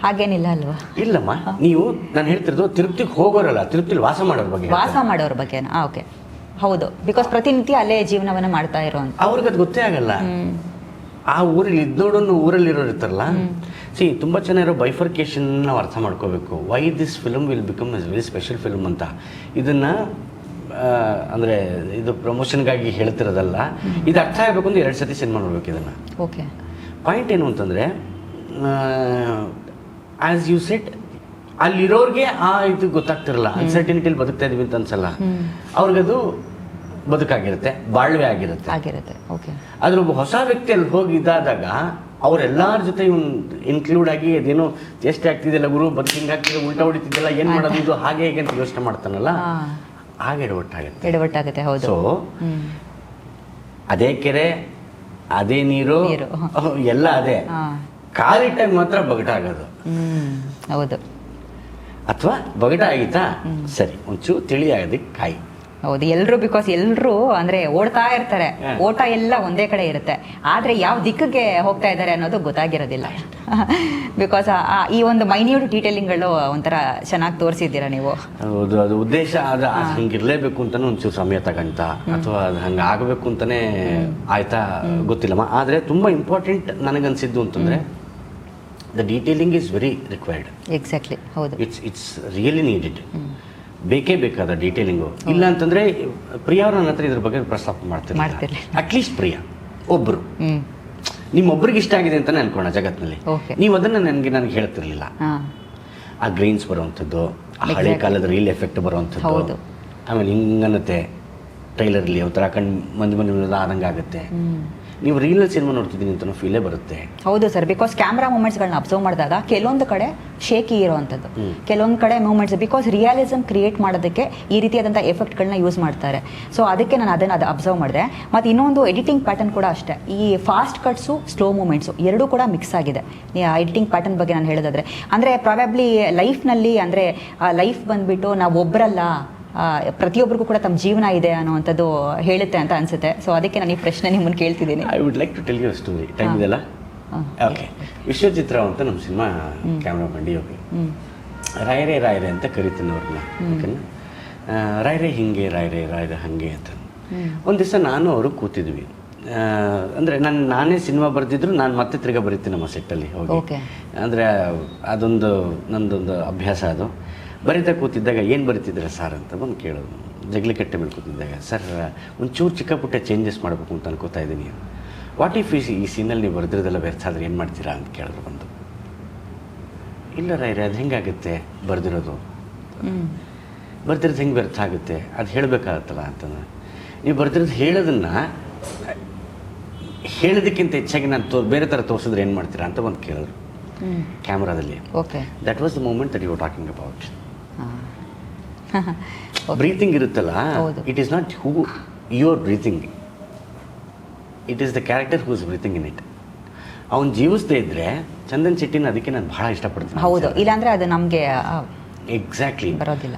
ಹಾಗೇನಿಲ್ಲ ಅಲ್ವಾ? ಇಲ್ಲಮ್ಮ, ನೀವು ನಾನು ಹೇಳ್ತಿರೋದು ತಿರುಪ್ತಿಗೆ ಹೋಗೋರಲ್ಲ, ತಿರುಪ್ತಿಲಿ ವಾಸ ಮಾಡೋರ ಬಗ್ಗೆ. ಓಕೆ, ಹೌದು. ಬಿಕಾಸ್ ಪ್ರತಿನಿತ್ಯ ಅಲ್ಲೇ ಜೀವನವನ್ನು ಮಾಡ್ತಾ ಇರೋಂಥ ಅವ್ರಿಗೆ ಅದು ಗೊತ್ತೇ ಆಗಲ್ಲ. ಆ ಊರಲ್ಲಿ ಇದ್ದೋಡನ್ನು ಊರಲ್ಲಿರೋರು ಇರ್ತಾರಲ್ಲ. ತುಂಬ ಚೆನ್ನಾಗಿರೋ ಬೈಫರ್ಕೇಶನ್ ನಾವು ಅರ್ಥ ಮಾಡ್ಕೋಬೇಕು. Why this film will become A very special film ಅಂತ. ಇದನ್ನು ಅಂದರೆ ಇದು ಪ್ರಮೋಷನ್ಗಾಗಿ ಹೇಳ್ತಿರೋದಲ್ಲ, ಇದು ಅರ್ಥ ಆಗಬೇಕು ಅಂದ್ರೆ 2 ಸತಿ ಸಿನಿಮಾ ನೋಡ್ಬೇಕು ಇದನ್ನು. ಓಕೆ. ಪಾಯಿಂಟ್ ಏನು ಅಂತಂದರೆ, ಆ್ಯಸ್ ಯು ಸೆಟ್, ಅಲ್ಲಿರೋರಿಗೆ ಇದು ಗೊತ್ತಾಗ್ತಿರಲ್ಲ, ಅನ್ಸರ್ಟಿನಿಟಿಲಿ ಬದುಕ್ತಾ ಇದೀವಿ ಅಂತ ಅನ್ಸಲ್ಲ. ಅವ್ರಿಗದು ಬದುಕಾಗಿರುತ್ತೆ, ಬಾಳ್ವೆ ಆಗಿರುತ್ತೆ. ಓಕೆ. ಆದ್ರೆ ಒಬ್ಬ ಹೊಸ ವ್ಯಕ್ತಿ ಅಲ್ಲಿ ಹೋಗಿ ಇದಾದಾಗ ಅವರೆಲ್ಲರ ಜೊತೆ ಇನ್ಕ್ಲೂಡ್ ಆಗಿ ಅದೇನೋ ಎಷ್ಟು ಆಗ್ತಿದೆಯಲ್ಲ, ಗುರು ಬದುಕಿಂಗ್ ಆಗ್ತಿದೆ, ಉಲ್ಟಾ ಹೊಡಿತಿದ್ದೆಲ್ಲ, ಏನು ಮಾಡೋದು ಇದು ಹಾಗೆ ಹೇಗೆ ಅಂತ ಯೋಚನೆ ಮಾಡ್ತಾನಲ್ಲ, ಆಗ ಎಡವಟ್ಟಾಗುತ್ತೆ. ಹೌದು. ಸೊ ಅದೇ ಕೆರೆ, ಅದೇ ನೀರು, ಎಲ್ಲ ಅದೇ, ಕಾಲಿಟ್ಟಾಗ ಮಾತ್ರ ಬಗಟ ಆಗೋದು. ಹೌದು. ಅಥವಾ ಬಗಟ ಆಗಿತ್ತಾ, ಸರಿ, ಒಂಚೂರು ತಿಳಿ ಆಗೋದಕ್ಕೆ ಕಾಯಿ. ಹೌದು. ಎಲ್ಲರೂ ಬಿಕಾಸ್ ಎಲ್ಲರೂ ಅಂದರೆ ಓಡ್ತಾ ಇರ್ತಾರೆ, ಓಟ ಎಲ್ಲ ಒಂದೇ ಕಡೆ ಇರುತ್ತೆ, ಆದರೆ ಯಾವ ದಿಕ್ಕಿಗೆ ಹೋಗ್ತಾ ಇದ್ದಾರೆ ಅನ್ನೋದು ಗೊತ್ತಾಗಿರೋದಿಲ್ಲ. ಬಿಕಾಸ್ ಈ ಒಂದು ಮೈನ್ಯೂಟ್ ಡೀಟೇಲಿಂಗ್ಗಳು ಒಂಥರ ಚೆನ್ನಾಗಿ ತೋರಿಸಿದ್ದೀರಾ ನೀವು. ಹೌದು, ಅದು ಉದ್ದೇಶ. ಅದು ಹಂಗಿರಲೇಬೇಕು ಅಂತಲೂ ಒಂಚೂರು ಸಮಯ ತಗೊಂತ, ಅಥವಾ ಅದು ಹಂಗೆ ಆಗಬೇಕು ಅಂತಲೇ ಆಯ್ತಾ ಗೊತ್ತಿಲ್ಲಮ್ಮ. ಆದರೆ ತುಂಬ ಇಂಪಾರ್ಟೆಂಟ್ ನನಗನ್ಸಿದ್ದು ಅಂತಂದರೆ, the detailing is very required. Exactly, ಹೌದು. It's really needed. ಬೇಕೇ ಬೇಕಾದ ಡೀಟೇಲಿಂಗು. ಇಲ್ಲ ಅಂತಂದರೆ ಪ್ರಿಯಾ ಅವ್ರ ನನ್ನ ಹತ್ರ ಇದ್ರ ಬಗ್ಗೆ ಪ್ರಸ್ತಾಪ ಮಾಡ್ತಿರ್ಲಿ. ಅಟ್ಲೀಸ್ಟ್ ಪ್ರಿಯಾ ಒಬ್ಬರು ನಿಮ್ಮೊಬ್ರಿಗೆ ಇಷ್ಟ ಆಗಿದೆ ಅಂತಲೇ ಅನ್ಕೋಣ ಜಗತ್ತಿನಲ್ಲಿ. ನೀವು ಅದನ್ನು ನನಗೆ ಹೇಳ್ತಿರ್ಲಿಲ್ಲ. ಆ ಗ್ರೀನ್ಸ್ ಬರೋವಂಥದ್ದು, ಆ ಹಳೆ ಕಾಲದ ರೀಲ್ ಎಫೆಕ್ಟ್ ಬರೋವಂಥದ್ದು, ಆಮೇಲೆ ಹಿಂಗನ್ನತ್ತೆ ಟ್ರೈಲರ್ಲಿ ಒಂಥರ ಮಂದಿ ಆದಂಗೆ ಆಗುತ್ತೆ. ನೀವು ರೀಲ್ನಲ್ಲಿ ಸಿನಿಮಾ ನೋಡ್ತಿದ್ದೀನಿ ಅಂತ ಫೀಲೇ ಬರುತ್ತೆ. ಹೌದು ಸರ್, ಬಿಕಾಸ್ ಕ್ಯಾಮ್ರಾ ಮೂಮೆಂಟ್ಸ್ಗಳನ್ನ ಅಬ್ಸರ್ವ್ ಮಾಡಿದಾಗ ಕೆಲವೊಂದು ಕಡೆ ಶೇಕಿ ಇರೋವಂಥದ್ದು, ಕೆಲವೊಂದು ಕಡೆ ಮೂಮೆಂಟ್ಸ್ ಬಿಕಾಸ್ ರಿಯಾಲಿಸಮ್ ಕ್ರಿಯೇಟ್ ಮಾಡೋದಕ್ಕೆ ಈ ರೀತಿಯಾದಂಥ ಎಫೆಕ್ಟ್ಗಳನ್ನ ಯೂಸ್ ಮಾಡ್ತಾರೆ. ಸೊ ಅದಕ್ಕೆ ನಾನು ಅದು ಅಬ್ಸರ್ವ್ ಮಾಡಿದೆ. ಮತ್ತು ಇನ್ನೊಂದು ಎಡಿಟಿಂಗ್ ಪ್ಯಾಟರ್ನ್ ಕೂಡ ಅಷ್ಟೇ, ಈ ಫಾಸ್ಟ್ ಕಟ್ಸು ಸ್ಲೋ ಮೂಮೆಂಟ್ಸು ಎರಡೂ ಕೂಡ ಮಿಕ್ಸ್ ಆಗಿದೆ. ಎಡಿಟಿಂಗ್ ಪ್ಯಾಟರ್ನ್ ಬಗ್ಗೆ ನಾನು ಹೇಳೋದಾದರೆ, ಅಂದರೆ ಪ್ರಾಬಬ್ಲಿ ಲೈಫ್ನಲ್ಲಿ ಅಂದರೆ ಲೈಫ್ ಬಂದುಬಿಟ್ಟು ನಾವು ಒಬ್ಬರಲ್ಲ, ಪ್ರತಿಯೊಬ್ಬರಿಗೂ ಕೂಡ ತಮ್ಮ ಜೀವನ ಇದೆ ಅನ್ನುವಂಥದ್ದು ಹೇಳುತ್ತೆ ಅಂತ ಅನ್ಸುತ್ತೆ. ಸೊ ಅದಕ್ಕೆ ನಾನು ಈ ಪ್ರಶ್ನೆ ನಿಮ್ಮನ್ನು ಕೇಳ್ತಿದ್ದೀನಿ. I would like to tell you a story. Time ಇದೆಲ್ಲ? ಓಕೆ. ವಿಶ್ವಚಿತ್ರ ಅಂತ ನಮ್ಮ ಸಿನಿಮಾ ಕ್ಯಾಮ್ರಾ ಬಂಡಿ ಹೋಗಿ ರಾಯರೇ ಅಂತ ಕರಿತೀನಿ ಅವ್ರನ್ನ. ಓಕೆನಾ? ರಾಯರೇ ಹಿಂಗೆ, ರಾಯರೇ ಹಾಗೆ ಅಂತ. ಒಂದು ದಿವಸ ನಾನು ಅವರು ಕೂತಿದ್ವಿ. ಅಂದರೆ ನಾನೇ ಸಿನಿಮಾ ಬರೆದಿದ್ರು ನಾನು ಮತ್ತೆ ತಿರ್ಗಾ ಬರೀತೀನಿ ನಮ್ಮ ಸೆಟ್ಟಲ್ಲಿ ಹೋಗಿ. ಅಂದರೆ ಅದೊಂದು ನಂದೊಂದು ಅಭ್ಯಾಸ. ಅದು ಬರೀತಾ ಕೂತಿದ್ದಾಗ ಏನು ಬರೀತಿದ್ರೆ ಸರ್ ಅಂತ ಬಂದು ಕೇಳೋದು. ಜಗ್ಲಿ ಕಟ್ಟೆ ಮೇಲೆ ಕೂತಿದ್ದಾಗ, ಸರ್ ಒಂಚೂರು ಚಿಕ್ಕ ಪುಟ್ಟ ಚೇಂಜಸ್ ಮಾಡಬೇಕು ಅಂತ ಅನ್ಕೋತಾ ಇದ್ದೀನಿ. ವಾಟ್ ಇಫ್ ಈ ಸೀನಲ್ಲಿ ನೀವು ಬರೆದಿರೋದೆಲ್ಲ ವ್ಯರ್ಥ ಆದರೆ ಏನು ಮಾಡ್ತೀರಾ ಅಂತ ಕೇಳಿದ್ರು ಬಂದು. ಇಲ್ಲ ರಾಯ್ರೆ, ಅದು ಹೆಂಗಾಗುತ್ತೆ ಬರೆದಿರೋದು, ಬರ್ದಿರೋದು ಹೆಂಗೆ ವ್ಯರ್ಥ ಆಗುತ್ತೆ, ಅದು ಹೇಳಬೇಕಾಗತ್ತಲ್ಲ ಅಂತ. ನೀವು ಬರ್ದಿರೋದು ಹೇಳೋದಕ್ಕಿಂತ ಹೆಚ್ಚಾಗಿ ನಾನು ಬೇರೆ ಥರ ತೋರಿಸಿದ್ರೆ ಏನು ಮಾಡ್ತೀರಾ ಅಂತ ಒಂದು ಕೇಳಿದ್ರು ಕ್ಯಾಮ್ರಾದಲ್ಲಿ. Okay, that was the moment that you talking about. Breathing ಇರುತ್ತಲ್ಲ, it is not who you are breathing, it is the character who is breathing in it. ಅವ್ನು ಜೀವಿಸದೇ ಇದ್ರೆ ಚಂದನ್ ಶೆಟ್ಟಿನ ಅದಕ್ಕೆ ನಾನು ಬಹಳ ಇಷ್ಟಪಡ್ತೀನಿ. ಹೌದು, ಇಲ್ಲಾಂದ್ರೆ ಅದು ನಮಗೆ ಎಕ್ಸಾಕ್ಟ್ಲಿ ಬರೋದಿಲ್ಲ.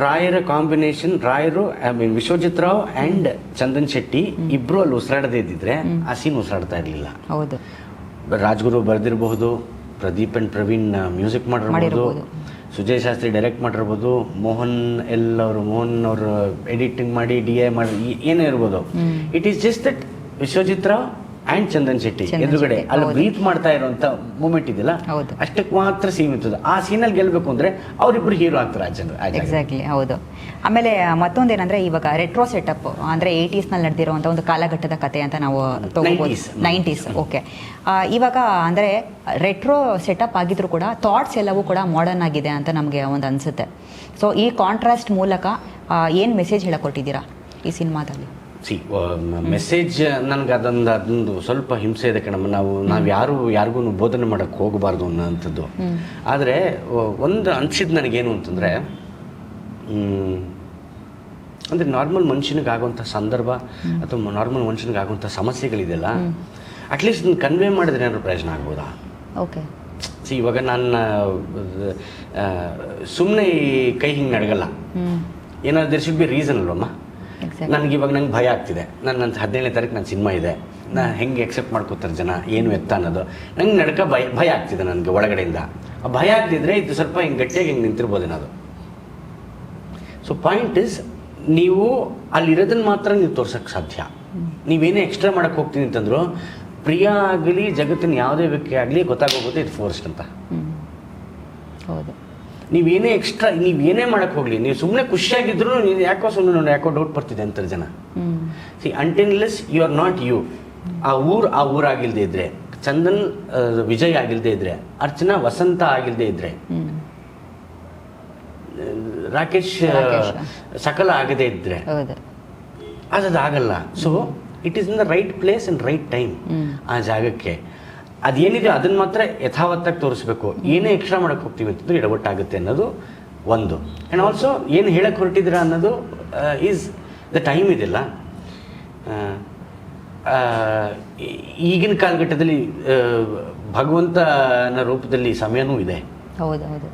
ರಾಯರ ಕಾಂಬಿನೇಷನ್, ರಾಯರು ವಿಶ್ವಜಿತ್ ರಾವ್ ಆ್ಯಂಡ್ ಚಂದನ್ ಶೆಟ್ಟಿ ಇಬ್ಬರು ಅಲ್ಲಿ ಉಸಿರಾಡದೇ ಇದ್ದಿದ್ರೆ ಆ ಸೀನ್ ಉಸಿರಾಡ್ತಾ ಇರಲಿಲ್ಲ. ಹೌದು, ರಾಜ್ಗುರು ಬರೆದಿರಬಹುದು, ಪ್ರದೀಪ್ ಆ್ಯಂಡ್ ಪ್ರವೀಣ್ ಮ್ಯೂಸಿಕ್ ಮಾಡಿರ್ಬೋದು, ಸುಜಯ್ ಶಾಸ್ತ್ರಿ ಡೈರೆಕ್ಟ್ ಮಾಡಿರ್ಬೋದು, ಮೋಹನ್ ಅವರು ಎಡಿಟಿಂಗ್ ಮಾಡಿ DI ಮಾಡಿ ಏನೇ ಇರ್ಬೋದು. It is just that Vishwajit Rao and Chandan Shetty ಎದುರುಗಡೆ ಅಲ್ಲಿ ಬ್ರೀತ್ ಮಾಡ್ತಾ ಇರುವಂಥ ಮೂಮೆಂಟ್ ಇದೆಯಲ್ಲ, ಅಷ್ಟಕ್ಕೆ ಮಾತ್ರ ಸೀಮಿತದ. ಆ ಸೀನಲ್ಲಿ ಗೆಲ್ಲಬೇಕು ಅಂದರೆ ಅವರಿಬ್ಬರು ಹೀರೋ ಆಗ್ತಾರೆ ಎಕ್ಸಾಕ್ಟ್ಲಿ. ಹೌದು. ಆಮೇಲೆ ಮತ್ತೊಂದೇನಂದ್ರೆ, ಇವಾಗ ರೆಟ್ರೋ ಸೆಟಪ್ ಅಂದರೆ 80s ನಡೆದಿರುವಂಥ ಒಂದು ಕಾಲಘಟ್ಟದ ಕತೆ ಅಂತ ನಾವು ತಗೋಬೋದು. 90s. ಓಕೆ, ಇವಾಗ ಅಂದರೆ ರೆಟ್ರೋ ಸೆಟಪ್ ಆಗಿದ್ರು ಕೂಡ ಥಾಟ್ಸ್ ಎಲ್ಲವೂ ಕೂಡ ಮಾಡರ್ನ್ ಆಗಿದೆ ಅಂತ ನಮಗೆ ಒಂದು ಅನಿಸುತ್ತೆ. ಸೊ ಈ ಕಾಂಟ್ರಾಸ್ಟ್ ಮೂಲಕ ಏನು ಮೆಸೇಜ್ ಹೇಳಕೊಟ್ಟಿದ್ದೀರಾ ಈ ಸಿನಿಮಾದಲ್ಲಿ? ಮೆಸೇಜ್ ನನಗೆ ಅದೊಂದು ಸ್ವಲ್ಪ ಹಿಂಸೆ ಇದೆ ಕಣಮ್ಮ. ನಾವು ಯಾರಿಗೂ ಬೋಧನೆ ಮಾಡೋಕ್ಕೆ ಹೋಗಬಾರ್ದು ಅನ್ನೋಂಥದ್ದು. ಆದರೆ ಒಂದು ಅನಿಸಿದ್ದು ನನಗೇನು ಅಂತಂದರೆ, ಅಂದರೆ ನಾರ್ಮಲ್ ಮನುಷ್ಯನಿಗಾಗುವಂಥ ಸಂದರ್ಭ ಅಥವಾ ನಾರ್ಮಲ್ ಮನುಷ್ಯನಿಗಾಗುವಂಥ ಸಮಸ್ಯೆಗಳಿದೆಯಲ್ಲ, ಅಟ್ಲೀಸ್ಟ್ ಅದನ್ನು ಕನ್ವೆ ಮಾಡಿದ್ರೆ ಏನಾದ್ರು ಪ್ರಯೋಜನ ಆಗ್ಬೋದಾ? ಓಕೆ, ಇವಾಗ ನಾನು ಸುಮ್ಮನೆ ಕೈ ಹಿಂಗೆ ನಡಗಲ್ಲ, ಏನಾದ್ರು ದೇರ್ ಶುಡ್ ಬಿ ರೀಸನ್ ಅಲ್ವಮ್ಮ. ನನಗೆ ಭಯ ಆಗ್ತಿದೆ, ನನ್ನ 17ನೇ ತಾರೀಕು ನನ್ನ ಸಿನಿಮಾ ಇದೆ, ನಾನು ಹೆಂಗೆ ಎಕ್ಸೆಪ್ಟ್ ಮಾಡ್ಕೋತಾರೆ ಜನ, ಏನು ಎತ್ತ ಅನ್ನೋದು ನಂಗೆ ನಡ್ಕ ಭಯ ಆಗ್ತಿದೆ ನನಗೆ ಒಳಗಡೆಯಿಂದ. ಆ ಭಯ ಆಗ್ತಿದ್ರೆ ಇದು ಸ್ವಲ್ಪ ಹಿಂಗೆ ಗಟ್ಟಿಯಾಗಿ ಹಿಂಗೆ ನಿಂತಿರ್ಬೋದೇನದು. ಸೊ ಪಾಯಿಂಟ್ ಇಸ್, ನೀವು ಅಲ್ಲಿರೋದನ್ನು ಮಾತ್ರ ನೀವು ತೋರ್ಸೋಕ್ಕೆ ಸಾಧ್ಯ. ನೀವೇನೇ ಎಕ್ಸ್ಟ್ರಾ ಮಾಡೋಕ್ಕೆ ಹೋಗ್ತೀನಿ ಅಂತಂದ್ರು, ಪ್ರಿಯ ಆಗಲಿ ಜಗತ್ತಿನ ಯಾವುದೇ ವ್ಯಕ್ತಿ ಆಗಲಿ ಗೊತ್ತಾಗೋಗುತ್ತೆ ಇದು ಫೋರ್ಸ್ಟ್ ಅಂತ. ಹೌದು, ನೀವೇನೇ ಎಕ್ಸ್ಟ್ರಾ ನೀವೇನೇ ಮಾಡೋಕ್ಕೆ ಹೋಗಲಿ, ನೀವು ಸುಮ್ಮನೆ ಖುಷಿಯಾಗಿದ್ರು ಯಾಕೋ ಡೌಟ್ ಬರ್ತಿದೆ ಅಂತಾರೆ ಜನ. ಅಂಟಿನ್ಲೆಸ್ ಯು ಆರ್ ನಾಟ್ ಯು. ಆ ಊರಾಗಿಲ್ದೇ ಇದ್ರೆ, ಚಂದನ್ ವಿಜಯ್ ಆಗಿಲ್ದೇ ಇದ್ರೆ, ಅರ್ಚನಾ ವಸಂತ ಆಗಿಲ್ದೇ ಇದ್ರೆ, ರಾಕೇಶ್ ಸಕಲ ಆಗದೇ ಇದ್ರೆ ಅದಾಗಲ್ಲ. So it is in the right place and right time. ಆ ಜಾಗಕ್ಕೆ ಅದೇನಿದೆ ಅದನ್ನು ಮಾತ್ರ ಯಥಾವತ್ತಾಗಿ ತೋರಿಸ್ಬೇಕು. ಏನೇ ಎಕ್ಸ್ಟ್ರಾ ಮಾಡೋಕ್ಕೆ ಹೋಗ್ತೀವಿ ಅಂತಂದ್ರೆ ಎಡವಟ್ಟಾಗುತ್ತೆ ಅನ್ನೋದು ಒಂದು. ಆ್ಯಂಡ್ ಆಲ್ಸೋ ಏನು ಹೇಳಕ್ಕೆ ಹೊರಟಿದ್ದೀರಾ ಅನ್ನೋದು ಈಸ್ ದ ಟೈಮ್ ಇದೆಲ್ಲ. ಈಗಿನ ಕಾಲಘಟ್ಟದಲ್ಲಿ ಭಗವಂತನ ರೂಪದಲ್ಲಿ ಸಮಯನೂ ಇದೆ. ಹೌದು ಹೌದು.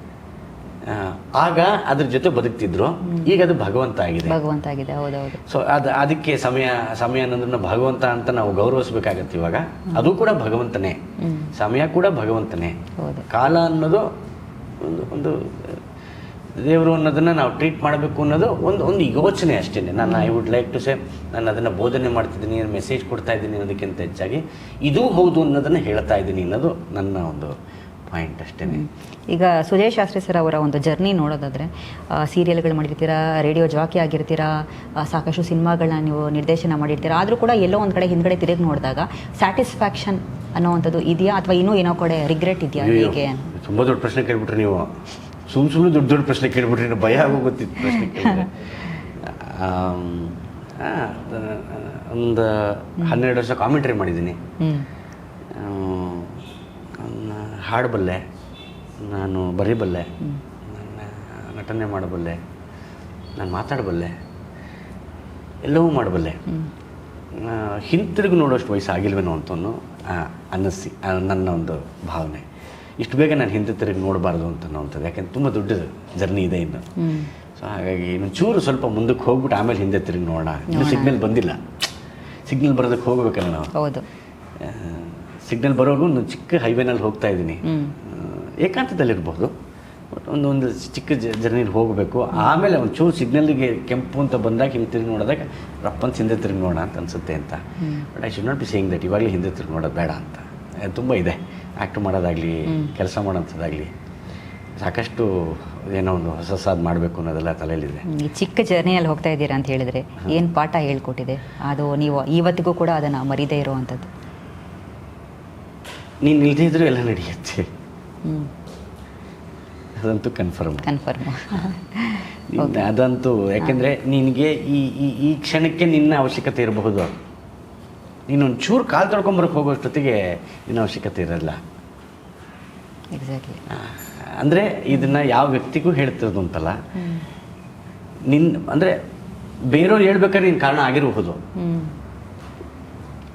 ಆಗ ಅದ್ರ ಜೊತೆ ಬದುಕ್ತಿದ್ರು, ಈಗ ಅದು ಭಗವಂತ ಆಗಿದೆ. ಹೌದೌದು. ಸೊ ಅದಕ್ಕೆ ಸಮಯ ಅನ್ನೋದನ್ನ ಭಗವಂತ ಅಂತ ನಾವು ಗೌರವಿಸ್ಬೇಕಾಗತ್ತೆ. ಇವಾಗ ಅದು ಕೂಡ ಭಗವಂತನೇ, ಸಮಯ ಕೂಡ ಭಗವಂತನೇ, ಕಾಲ ಅನ್ನೋದು ಒಂದು ದೇವರು ಅನ್ನೋದನ್ನ ನಾವು ಟ್ರೀಟ್ ಮಾಡಬೇಕು ಅನ್ನೋದು ಒಂದು ಯೋಚನೆ ಅಷ್ಟೇ. I would like to say, ನಾನು ಅದನ್ನು ಬೋಧನೆ ಮಾಡ್ತಿದ್ದೀನಿ, ಮೆಸೇಜ್ ಕೊಡ್ತಾ ಇದ್ದೀನಿ ಅನ್ನೋದಕ್ಕಿಂತ ಹೆಚ್ಚಾಗಿ ಇದೂ ಹೌದು ಅನ್ನೋದನ್ನು ಹೇಳ್ತಾ ಇದ್ದೀನಿ ಅನ್ನೋದು ನನ್ನ ಒಂದು ಪಾಯಿಂಟ್ ಅಷ್ಟೇ. ಈಗ ಸುಜಯ್ ಶಾಸ್ತ್ರಿ ಸರ್ ಅವರ ಒಂದು ಜರ್ನಿ ನೋಡೋದಾದರೆ, ಸೀರಿಯಲ್ಗಳು ಮಾಡಿರ್ತೀರಾ, ರೇಡಿಯೋ ಜಾಕಿ ಆಗಿರ್ತೀರಾ, ಸಾಕಷ್ಟು ಸಿನಿಮಾಗಳನ್ನ ನೀವು ನಿರ್ದೇಶನ ಮಾಡಿರ್ತೀರಾ, ಆದರೂ ಕೂಡ ಎಲ್ಲೋ ಒಂದು ಕಡೆ ಹಿಂದ್ಗಡೆ ತಿರುಗಿ ನೋಡಿದಾಗ ಸ್ಯಾಟಿಸ್ಫ್ಯಾಕ್ಷನ್ ಅನ್ನೋವಂಥದ್ದು ಇದೆಯಾ, ಅಥವಾ ಇನ್ನೂ ಏನೋ ಕಡೆ ರಿಗ್ರೆಟ್ ಇದೆಯಾ? ಹೇಗೆ? ತುಂಬ ದೊಡ್ಡ ಪ್ರಶ್ನೆ ಕೇಳ್ಬಿಟ್ರೆ ನೀವು. ಸುಮ್ಮನೆ ದೊಡ್ಡ ಪ್ರಶ್ನೆ ಕೇಳ್ಬಿಟ್ರೆ ಭಯ ಆಗೋಗುತ್ತಿತ್ತು ಪ್ರಶ್ನೆ ಕೇಳಿದ್ರೆ. ಒಂದು 12 ವರ್ಷ ಕಾಮೆಂಟ್ರಿ ಮಾಡಿದ್ದೀನಿ. ಹಾಡಬಲ್ಲೆ, ನಾನು ಬರೀಬಲ್ಲೆ, ನಾನು ನಟನೆ ಮಾಡಬಲ್ಲೆ, ನಾನು ಮಾತಾಡಬಲ್ಲೆ, ಎಲ್ಲವೂ ಮಾಡಬಲ್ಲೆ. ಹಿಂತಿರುಗಿ ನೋಡೋಷ್ಟು ವಯಸ್ಸು ಆಗಿಲ್ವೇನೋ ಅಂತನೂ ನನ್ನ ಒಂದು ಭಾವನೆ. ಇಷ್ಟು ಬೇಗ ನಾನು ಹಿಂದೆ ತಿರುಗಿ ನೋಡಬಾರ್ದು ಅಂತನೋವಂಥದ್ದು. ಯಾಕೆಂದ್ರೆ ತುಂಬ ದೊಡ್ಡ ಜರ್ನಿ ಇದೆ ಇನ್ನು. ಸೊ ಹಾಗಾಗಿ ಇನ್ನೊಂಚೂರು ಸ್ವಲ್ಪ ಮುಂದಕ್ಕೆ ಹೋಗ್ಬಿಟ್ಟು ಆಮೇಲೆ ಹಿಂದೆ ತಿರುಗಿ ನೋಡೋಣ. ಇನ್ನು ಸಿಗ್ನಲ್ ಬಂದಿಲ್ಲ, ಸಿಗ್ನಲ್ ಬರೋದಕ್ಕೆ ಹೋಗ್ಬೇಕಲ್ಲ ನಾವು. ಹೌದು, ಸಿಗ್ನಲ್ ಬರೋಗೂ ಒಂದು ಚಿಕ್ಕ ಹೈವೇನಲ್ಲಿ ಹೋಗ್ತಾ ಇದ್ದೀನಿ. ಏಕಾಂತದಲ್ಲಿರ್ಬೋದು, ಬಟ್ ಒಂದು ಚಿಕ್ಕ ಜರ್ನಿಲಿ ಹೋಗಬೇಕು. ಆಮೇಲೆ ಒಂಚೂರು ಸಿಗ್ನಲ್ಗೆ ಕೆಂಪು ಅಂತ ಬಂದಾಗ ಹಿಂದೆ ತಿರುಗಿ ನೋಡಿದಾಗ ರಪ್ಪಂತ ಹಿಂದೆ ತಿರುಗಿ ನೋಡೋಣ ಅಂತ ಅನಿಸುತ್ತೆ ಅಂತ. But I should not be saying that ಇವಾಗಲೇ ಹಿಂದೆ ತಿರುಗಿ ನೋಡೋದು ಬೇಡ ಅಂತ. ತುಂಬ ಇದೆ, ಆ್ಯಕ್ಟ್ ಮಾಡೋದಾಗಲಿ, ಕೆಲಸ ಮಾಡೋಂಥದ್ದಾಗಲಿ. ಸಾಕಷ್ಟು ಏನೋ ಒಂದು ಹೊಸದು ಮಾಡಬೇಕು ಅನ್ನೋದೆಲ್ಲ ತಲೆಯಲ್ಲಿದೆ. ಈ ಚಿಕ್ಕ ಜರ್ನಿಯಲ್ಲಿ ಹೋಗ್ತಾ ಇದ್ದೀರಾ ಅಂತ ಹೇಳಿದರೆ ಏನು ಪಾಠ ಹೇಳ್ಕೊಟ್ಟಿದೆ ಅದು ನೀವು ಇವತ್ತಿಗೂ ಕೂಡ ಅದನ್ನು ಮರೀದೇ ಇರುವಂಥದ್ದು? ನೀನು ಇಲ್ಲದೇ ಇದ್ರೂ ಎಲ್ಲ ನಡೆಯುತ್ತೆ, ಅದಂತೂ ಕನ್ಫರ್ಮ್. ಅದಂತೂ ಯಾಕೆಂದರೆ ನಿನಗೆ ಈ ಕ್ಷಣಕ್ಕೆ ನಿನ್ನ ಅವಶ್ಯಕತೆ ಇರಬಹುದು. ನೀನೊಂದು ಚೂರು ಕಾಲು ತೊಳ್ಕೊಂಬರಕ್ಕೆ ಹೋಗೋಷ್ಟೊತ್ತಿಗೆ ನಿನ್ನ ಅವಶ್ಯಕತೆ ಇರಲ್ಲ. ಎಕ್ಸಾಕ್ಟ್ಲಿ. ಅಂದರೆ ಇದನ್ನು ಯಾವ ವ್ಯಕ್ತಿಗೂ ಹೇಳ್ತಿರೋದು ಅಂತಲ್ಲ, ಅಂದರೆ ಬೇರೆಯವ್ರು ಹೇಳ್ಬೇಕಾದ್ರೆ ನೀನು ಕಾರಣ ಆಗಿರಬಹುದು,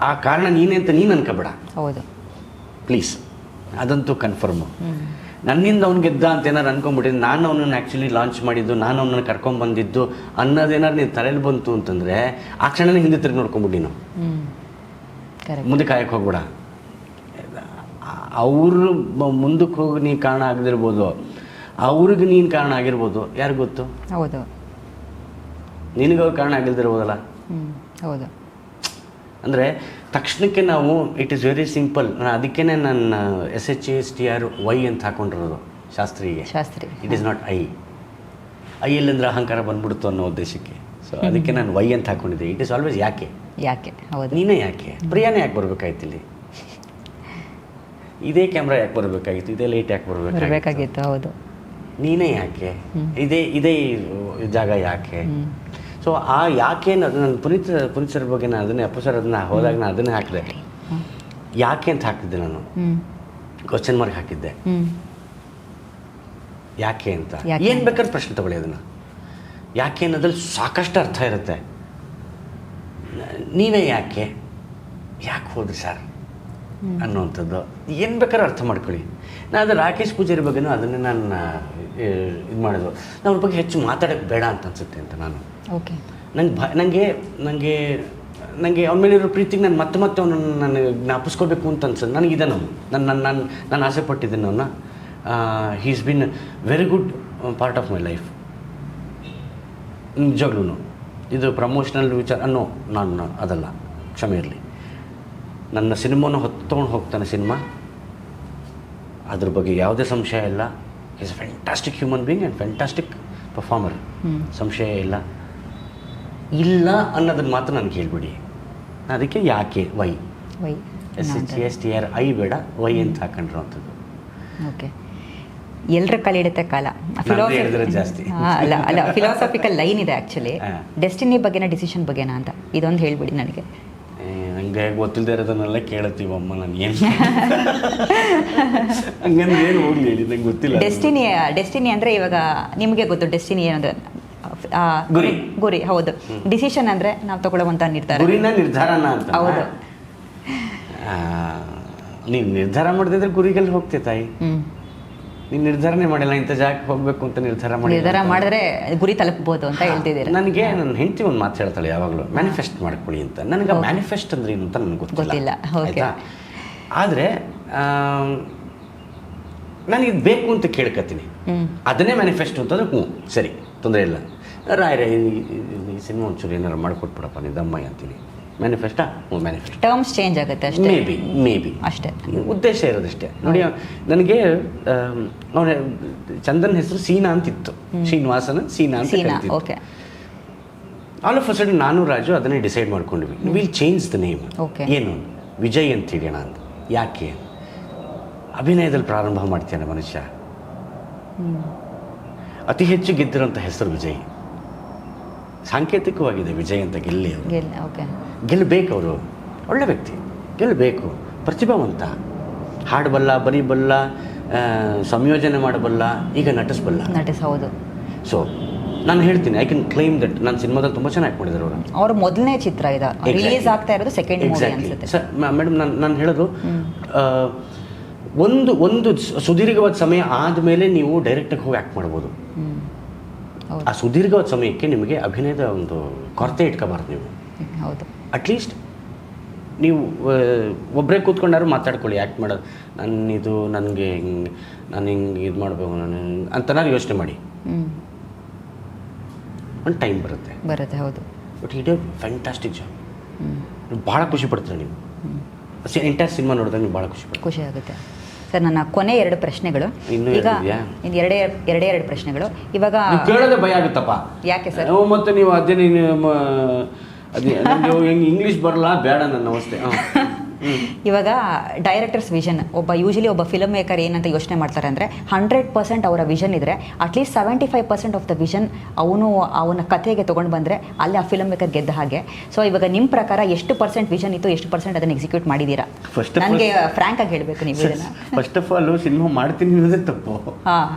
ಆ ಕಾರಣ ನೀನೇ ಅಂತ ನೀನು ಅನ್ಕೋಬೇಡ. ಹೌದು, ಪ್ಲೀಸ್, ಅದಂತೂ ಕನ್ಫರ್ಮು. ನನ್ನಿಂದ ಅವ್ನು ಗೆದ್ದ ಅಂತ ಏನಾರು ಅನ್ಕೊಂಡ್ಬಿಟ್ಟಿದ್ದು, ನಾನು ಅವನನ್ನು ಆ್ಯಕ್ಚುಲಿ ಲಾಂಚ್ ಮಾಡಿದ್ದು, ನಾನು ಅವನನ್ನು ಕರ್ಕೊಂಡ್ಬಂದಿದ್ದು ಅನ್ನೋದೇನಾರು ನೀನು ತಲೆಯಲ್ಲಿ ಬಂತು ಅಂತಂದರೆ ಆ ಕ್ಷಣನೇ ಹಿಂದೆ ತಿರುಗಿ ನೋಡ್ಕೊಂಬಿಟ್ಟು ನೀನು ಮುಂದೆ ಕಾಯಕ್ಕೆ ಹೋಗ್ಬೇಡ. ಅವರು ಮುಂದಕ್ಕೆ ಹೋಗಿ ನೀನು ಕಾರಣ ಆಗದಿರ್ಬೋದು, ಅವ್ರಿಗೆ ನೀನು ಕಾರಣ ಆಗಿರ್ಬೋದು, ಯಾರು ಗೊತ್ತು? ಹೌದು, ನಿನಗೆ ಅವ್ರು ಕಾರಣ ಆಗಿಲ್ದಿರ್ಬೋದಲ್ಲ. ಹೌದು. ಅಂದರೆ ತಕ್ಷಣಕ್ಕೆ ನಾವು ಇಟ್ ಈಸ್ ವೆರಿ ಸಿಂಪಲ್. ಅದಕ್ಕೇ ನನ್ನ SHASTRY ಅಂತ ಹಾಕೊಂಡಿರೋದು ಶಾಸ್ತ್ರಿಗೆ. ಇಟ್ ಈಸ್ ನಾಟ್ ಐ ಇಲ್ಲಂದ್ರೆ ಅಹಂಕಾರ ಬಂದ್ಬಿಡ್ತು ಅನ್ನೋ ಉದ್ದೇಶಕ್ಕೆ. ಸೊ ಅದಕ್ಕೆ ನಾನು ವೈ ಅಂತ ಹಾಕೊಂಡಿದ್ದೆ. ಇಟ್ ಈಸ್ ಆಲ್ವೇಸ್ ಯಾಕೆ. ಹೌದು, ನೀನೇ ಯಾಕೆ, ಪ್ರಿಯಾನೇ ಯಾಕೆ ಬರಬೇಕಾಯ್ತು ಇಲ್ಲಿ, ಇದೇ ಕ್ಯಾಮ್ರಾ ಯಾಕೆ ಬರಬೇಕಾಗಿತ್ತು, ಇದೇ ಲೈಟ್ ಯಾಕೆ ಬರಬೇಕಾಗಿತ್ತು, ಹೌದು, ನೀನೇ ಯಾಕೆ, ಇದೇ ಜಾಗ ಯಾಕೆ. ಸೊ ಆ ಯಾಕೆ ಅನ್ನೋದು ನನ್ನ ಪುನೀತ್ ಸರ್ ಬಗ್ಗೆ ನಾನು ಅದನ್ನೇ ಅಪ್ಪು ಸರ್ ಅದನ್ನ ಹೋದಾಗ ನಾನು ಅದನ್ನೇ ಹಾಕಿದೆ. ಯಾಕೆ ಅಂತ ಹಾಕಿದ್ದೆ ನಾನು, ಕ್ವಶನ್ ಮಾರ್ಕ್ ಹಾಕಿದ್ದೆ. ಯಾಕೆ ಅಂತ ಏನು ಬೇಕಾದ್ರೆ ಪ್ರಶ್ನೆ ತಗೊಳ್ಳಿ ಅದನ್ನು. ಯಾಕೆ ಅನ್ನೋದ್ರಲ್ಲಿ ಸಾಕಷ್ಟು ಅರ್ಥ ಇರುತ್ತೆ. ನೀವೇ ಯಾಕೆ ಹೋದ್ರಿ ಸರ್ ಅನ್ನುವಂಥದ್ದು ಏನು ಬೇಕಾದ್ರೂ ಅರ್ಥ ಮಾಡ್ಕೊಳ್ಳಿ. ನಾನು ಅದು ರಾಕೇಶ್ ಪೂಜಾರಿ ಬಗ್ಗೆನೂ ಅದನ್ನೇ ನಾನು ಇದು ಮಾಡಿದ್ರು. ನಾನು ಅವ್ರ ಬಗ್ಗೆ ಹೆಚ್ಚು ಮಾತಾಡೋಕ್ಕೆ ಬೇಡ ಅಂತ ಅನಿಸುತ್ತೆ ಅಂತ ನಾನು. ಓಕೆ. ನನಗೆ ಅವನ ಮೇಲಿರೋ ಪ್ರೀತಿಗೆ ನಾನು ಮತ್ತೆ ಅವನನ್ನು ನಾನು ಜ್ಞಾಪಿಸ್ಕೋಬೇಕು ಅಂತ ಅನ್ಸೋದು ನನಗಿದೆ. ನಾನು ಆಸೆ ಪಟ್ಟಿದ್ದೀನಿ ಅವನ್ನ. He is been very good part of my life. ನಿಜವಾಗ್ಲೂ ಇದು ಪ್ರಮೋಷನಲ್ ವಿಚಾರ ಅನ್ನೋ ನಾನು ಅದಲ್ಲ, ಕ್ಷಮೆ ಇರಲಿ. ನನ್ನ ಸಿನಿಮಾನ ಹೊತ್ತೊಂಡು ಹೋಗ್ತಾನೆ ಸಿನಿಮಾ, ಅದ್ರ ಬಗ್ಗೆ ಯಾವುದೇ ಸಂಶಯ ಇಲ್ಲ. Is a fantastic human being and fantastic performer, ಸಂಶಯ ಇಲ್ಲ ಅನ್ನೋದನ್ನು ಮಾತ್ರ ನನಗೆ ಹೇಳ್ಬಿಡಿ. ಅದಕ್ಕೆ ಯಾಕೆ ವೈ SHASTRY ಬೇಡ, ವೈ ಅಂತ ಹಾಕೊಂಡಿರೋವಂಥದ್ದು. ಓಕೆ. ಎಲ್ಲರ ಕಲಿಡುತ್ತೆ ಕಾಲ ಜಾಸ್ತಿ ಅಲ್ಲ ಫಿಲಾಸಫಿಕಲ್ ಲೈನ್ ಇದೆ ಆ್ಯಕ್ಚುಲಿ. ಡೆಸ್ಟಿನಿ ಬಗ್ಗೆನ ಡಿಸಿಷನ್ ಬಗ್ಗೆನಾ ಅಂತ ಇದೊಂದು ಹೇಳ್ಬಿಡಿ ನನಗೆ. ನನಗೆ ಗೊತ್ತಿಲ್ಲದೆ ಇರೋದನ್ನೆಲ್ಲ ಕೇಳುತ್ತೀವಮ್ಮ, ನಾನು ಏನು ಹಂಗಂದ್ರೆ ಏನು ಹೋಗ್ಲಿ ಹೇಳಿ, ನಂಗೆ ಗೊತ್ತಿಲ್ಲ. ಡೆಸ್ಟಿನಿ ಅಂದರೆ ಇವಾಗ ನಿಮಗೆ ಗೊತ್ತು ಡೆಸ್ಟಿನಿ ಏನಂದ್ರೆ ಗುರಿ. ಹೌದು. ಡಿಸಿಷನ್ ಅಂದರೆ ನಾವು ತಗೊಳ್ಳುವಂಥ ನಿರ್ಧಾರನ ಅಂತ. ಹೌದು. ನೀನು ನಿರ್ಧಾರ ಮಾಡಿದ್ರೆ ಗುರಿಗೆಲ್ಲಿ ಹೋಗ್ತೇ ತಾಯಿ. ನೀನು ನಿರ್ಧಾರನೇ ಮಾಡಿಲ್ಲ, ಇಂಥ ಜಾಗಕ್ಕೆ ಹೋಗಬೇಕು ಅಂತ ನಿರ್ಧಾರ ಮಾಡಿದ್ರೆ ಗುರಿ ತಲುಪಬಹುದು ಅಂತ ಹೇಳ್ತಿದ್ದೀರಾ. ನನಗೆ ನನ್ನ ಹೆಂಡತಿ ಒಂದು ಮಾತು ಹೇಳ್ತಾಳೆ ಯಾವಾಗಲೂ, ಮ್ಯಾನಿಫೆಸ್ಟ್ ಮಾಡ್ಕೊಳ್ಳಿ ಅಂತ. ನನಗೆ ಮ್ಯಾನಿಫೆಸ್ಟ್ ಅಂದ್ರೆ ಏನು ಅಂತ ನನಗೆ ಗೊತ್ತಿಲ್ಲ. ಆಯಿತಾ, ಆದರೆ ನನಗೆ ಬೇಕು ಅಂತ ಕೇಳ್ಕತ್ತೀನಿ, ಅದನ್ನೇ ಮ್ಯಾನಿಫೆಸ್ಟ್ ಅಂತಂದ್ರೆ ಸರಿ, ತೊಂದರೆ ಇಲ್ಲ. ರಾಯರೇ ಈ ಸಿನಿಮಾ ಒಂಚೂರು ಏನಾರು ಮಾಡಿಕೊಟ್ಬಿಡಪ್ಪ ನಿದ್ದಮ್ಮಯ್ಯ ಅಂತೀನಿ. ಮ್ಯಾನಿಫೆಸ್ಟಾ? ಮ್ಯಾನಿಫೆಸ್ಟ್. ಟರ್ಮ್ಸ್ ಚೇಂಜ್ ಆಗುತ್ತೆ ಅಷ್ಟೇ. ಮೇ ಬಿ ಅಷ್ಟೇ, ಉದ್ದೇಶ ಇರೋದಷ್ಟೇ. ನೋಡಿ, ನನಗೆ ಅವನ ಚಂದನ್ ಹೆಸರು ಸೀನಾ ಅಂತಿತ್ತು, ಶ್ರೀನಿವಾಸನ ಸೀನಾ ಅಂತ. Okay. All of a sudden ನಾನು ರಾಜು ಅದನ್ನೇ ಡಿಸೈಡ್ ಮಾಡ್ಕೊಂಡ್ವಿ, ವಿಲ್ ಚೇಂಜ್ ದ ನೇಮ್. ಏನು ವಿಜಯ್ ಅಂತ ಹಿಡಿಯೋಣ ಅಂತ. ಯಾಕೆ? ಅಭಿನಯದಲ್ಲಿ ಪ್ರಾರಂಭ ಮಾಡ್ತಾನೆ ಮನುಷ್ಯ. ಅತಿ ಹೆಚ್ಚು ಗೆದ್ದಿರೋಂಥ ಹೆಸರು ವಿಜಯ್. ಸಾಂಕೇತಿಕವಾಗಿದೆ ವಿಜಯ್ ಅಂತ ಗೆಲ್ಲಬೇಕು. ಅವರು ಒಳ್ಳೆ ವ್ಯಕ್ತಿ, ಗೆಲ್ಲಬೇಕು. ಪ್ರತಿಭಾವಂತ, ಹಾಡಬಲ್ಲ, ಬರೀಬಲ್ಲ, ಸಂಯೋಜನೆ ಮಾಡಬಲ್ಲ, ಈಗ ನಟಿಸಬಲ್ಲ. ಹೌದು. ಸೊ ನಾನು ಹೇಳ್ತೀನಿ, ಐ ಕ್ಯಾನ್ ಕ್ಲೈಮ್ ದಟ್ ನನ್ನ ಸಿನಿಮಾದಲ್ಲಿ ತುಂಬ ಚೆನ್ನಾಗಿ ಮಾಡಿದ್ದಾರೆ ಅವರು. ಅವ್ರ ಮೊದಲನೇ ಚಿತ್ರ ಇದೆ, ರಿಲೀಸ್ ಆಗ್ತಾ ಇರೋದು ಸೆಕೆಂಡ್ ಮೂವಿ ಅನ್ಸುತ್ತೆ. ಸರ್ ಮೇಡಮ್, ನಾನು ಹೇಳೋದು ಒಂದು ಸುದೀರ್ಘವಾದ ಸಮಯ ಆದಮೇಲೆ ನೀವು ಡೈರೆಕ್ಟಾಗಿ ಹೋಗಿ ಆ್ಯಕ್ಟ್ ಮಾಡ್ಬೋದು. ಆ ಸುದೀರ್ಘವಾದ ಸಮಯಕ್ಕೆ ನಿಮಗೆ ಅಭಿನಯದ ಒಂದು ಕೊರತೆ ಇಟ್ಕೋಬಾರ್ದು ನೀವು. ಹೌದು. ಅಟ್ಲೀಸ್ಟ್ ನೀವು ಒಬ್ಬರೇ ಕೂತ್ಕೊಂಡಾರು ಮಾತಾಡ್ಕೊಳ್ಳಿ, ಆ್ಯಕ್ಟ್ ಮಾಡೋದು. ನನಗೆ ನಾನು ಹಿಂಗೆ ಇದು ಮಾಡಬೇಕು ಅಂತನಾರು ಯೋಚನೆ ಮಾಡಿ. ಒಂದು ಟೈಮ್ ಬರುತ್ತೆ. ಹೌದು. But it is fantastic job. ಭಾಳ ಖುಷಿ ಪಡ್ತೀರ ನೀವು. ಎಂಟೈರ್ ಸಿನಿಮಾ ನೋಡಿದಾಗ ನೀವು ಭಾಳ ಖುಷಿ ಆಗುತ್ತೆ. ಸರ್ ನನ್ನ ಕೊನೆ 2 ಪ್ರಶ್ನೆಗಳು. ಇನ್ನೂ ಈಗ ಇದೆಯಾ? ಇನ್ನು ಎರಡು ಪ್ರಶ್ನೆಗಳು. ಇವಾಗ ನೀವು ಕೇಳೋದೇ ಭಯ ಆಗುತ್ತಪ್ಪ. ಯಾಕೆ ಸರ್? ಮತ್ತೆ ನೀವು ಅದೇ ಇಂಗ್ಲೀಷ್ ಬರಲ್ಲ, ಬೇಡ ನನ್ನ ಅವಸ್ಥೆ. ಇವಾಗ ಡೈರೆಕ್ಟರ್ಸ್ ವಿಷನ್, ಯೂಶಲಿ ಒಬ್ಬ ಫಿಲ್ಮ್ ಮೇಕರ್ ಏನಂತ ಯೋಚನೆ ಮಾಡ್ತಾರೆ ಅಂದರೆ 100% ಅವರ ವಿಷನ್ ಇದ್ದರೆ ಅಟ್ಲೀಸ್ಟ್ 75% ಆಫ್ ದ ವಿಷನ್ ಅವನ ಕಥೆಗೆ ತೊಗೊಂಡು ಬಂದರೆ ಅಲ್ಲಿ ಆ ಫಿಲ್ಮ್ ಮೇಕರ್ ಗೆದ್ದ ಹಾಗೆ. ಸೊ ಇವಾಗ ನಿಮ್ಮ ಪ್ರಕಾರ ಎಷ್ಟು % ವಿಷನ್ ಇತ್ತು, ಎಷ್ಟು % ಅದನ್ನು ಎಕ್ಸಿಕ್ಯೂಟ್ ಮಾಡಿದ್ದೀರಾ? ನನಗೆ ಫ್ರ್ಯಾಂಕ್ ಆಗಿ ಹೇಳಬೇಕು ನೀವು ಇದನ್ನು. ಫಸ್ಟ್ ಆಫ್ ಆಲ್ ಸಿನಿಮಾ ಮಾಡ್ತೀನಿ ಅನ್ನೋದೇ ತಪ್ಪು. ಹಾಂ,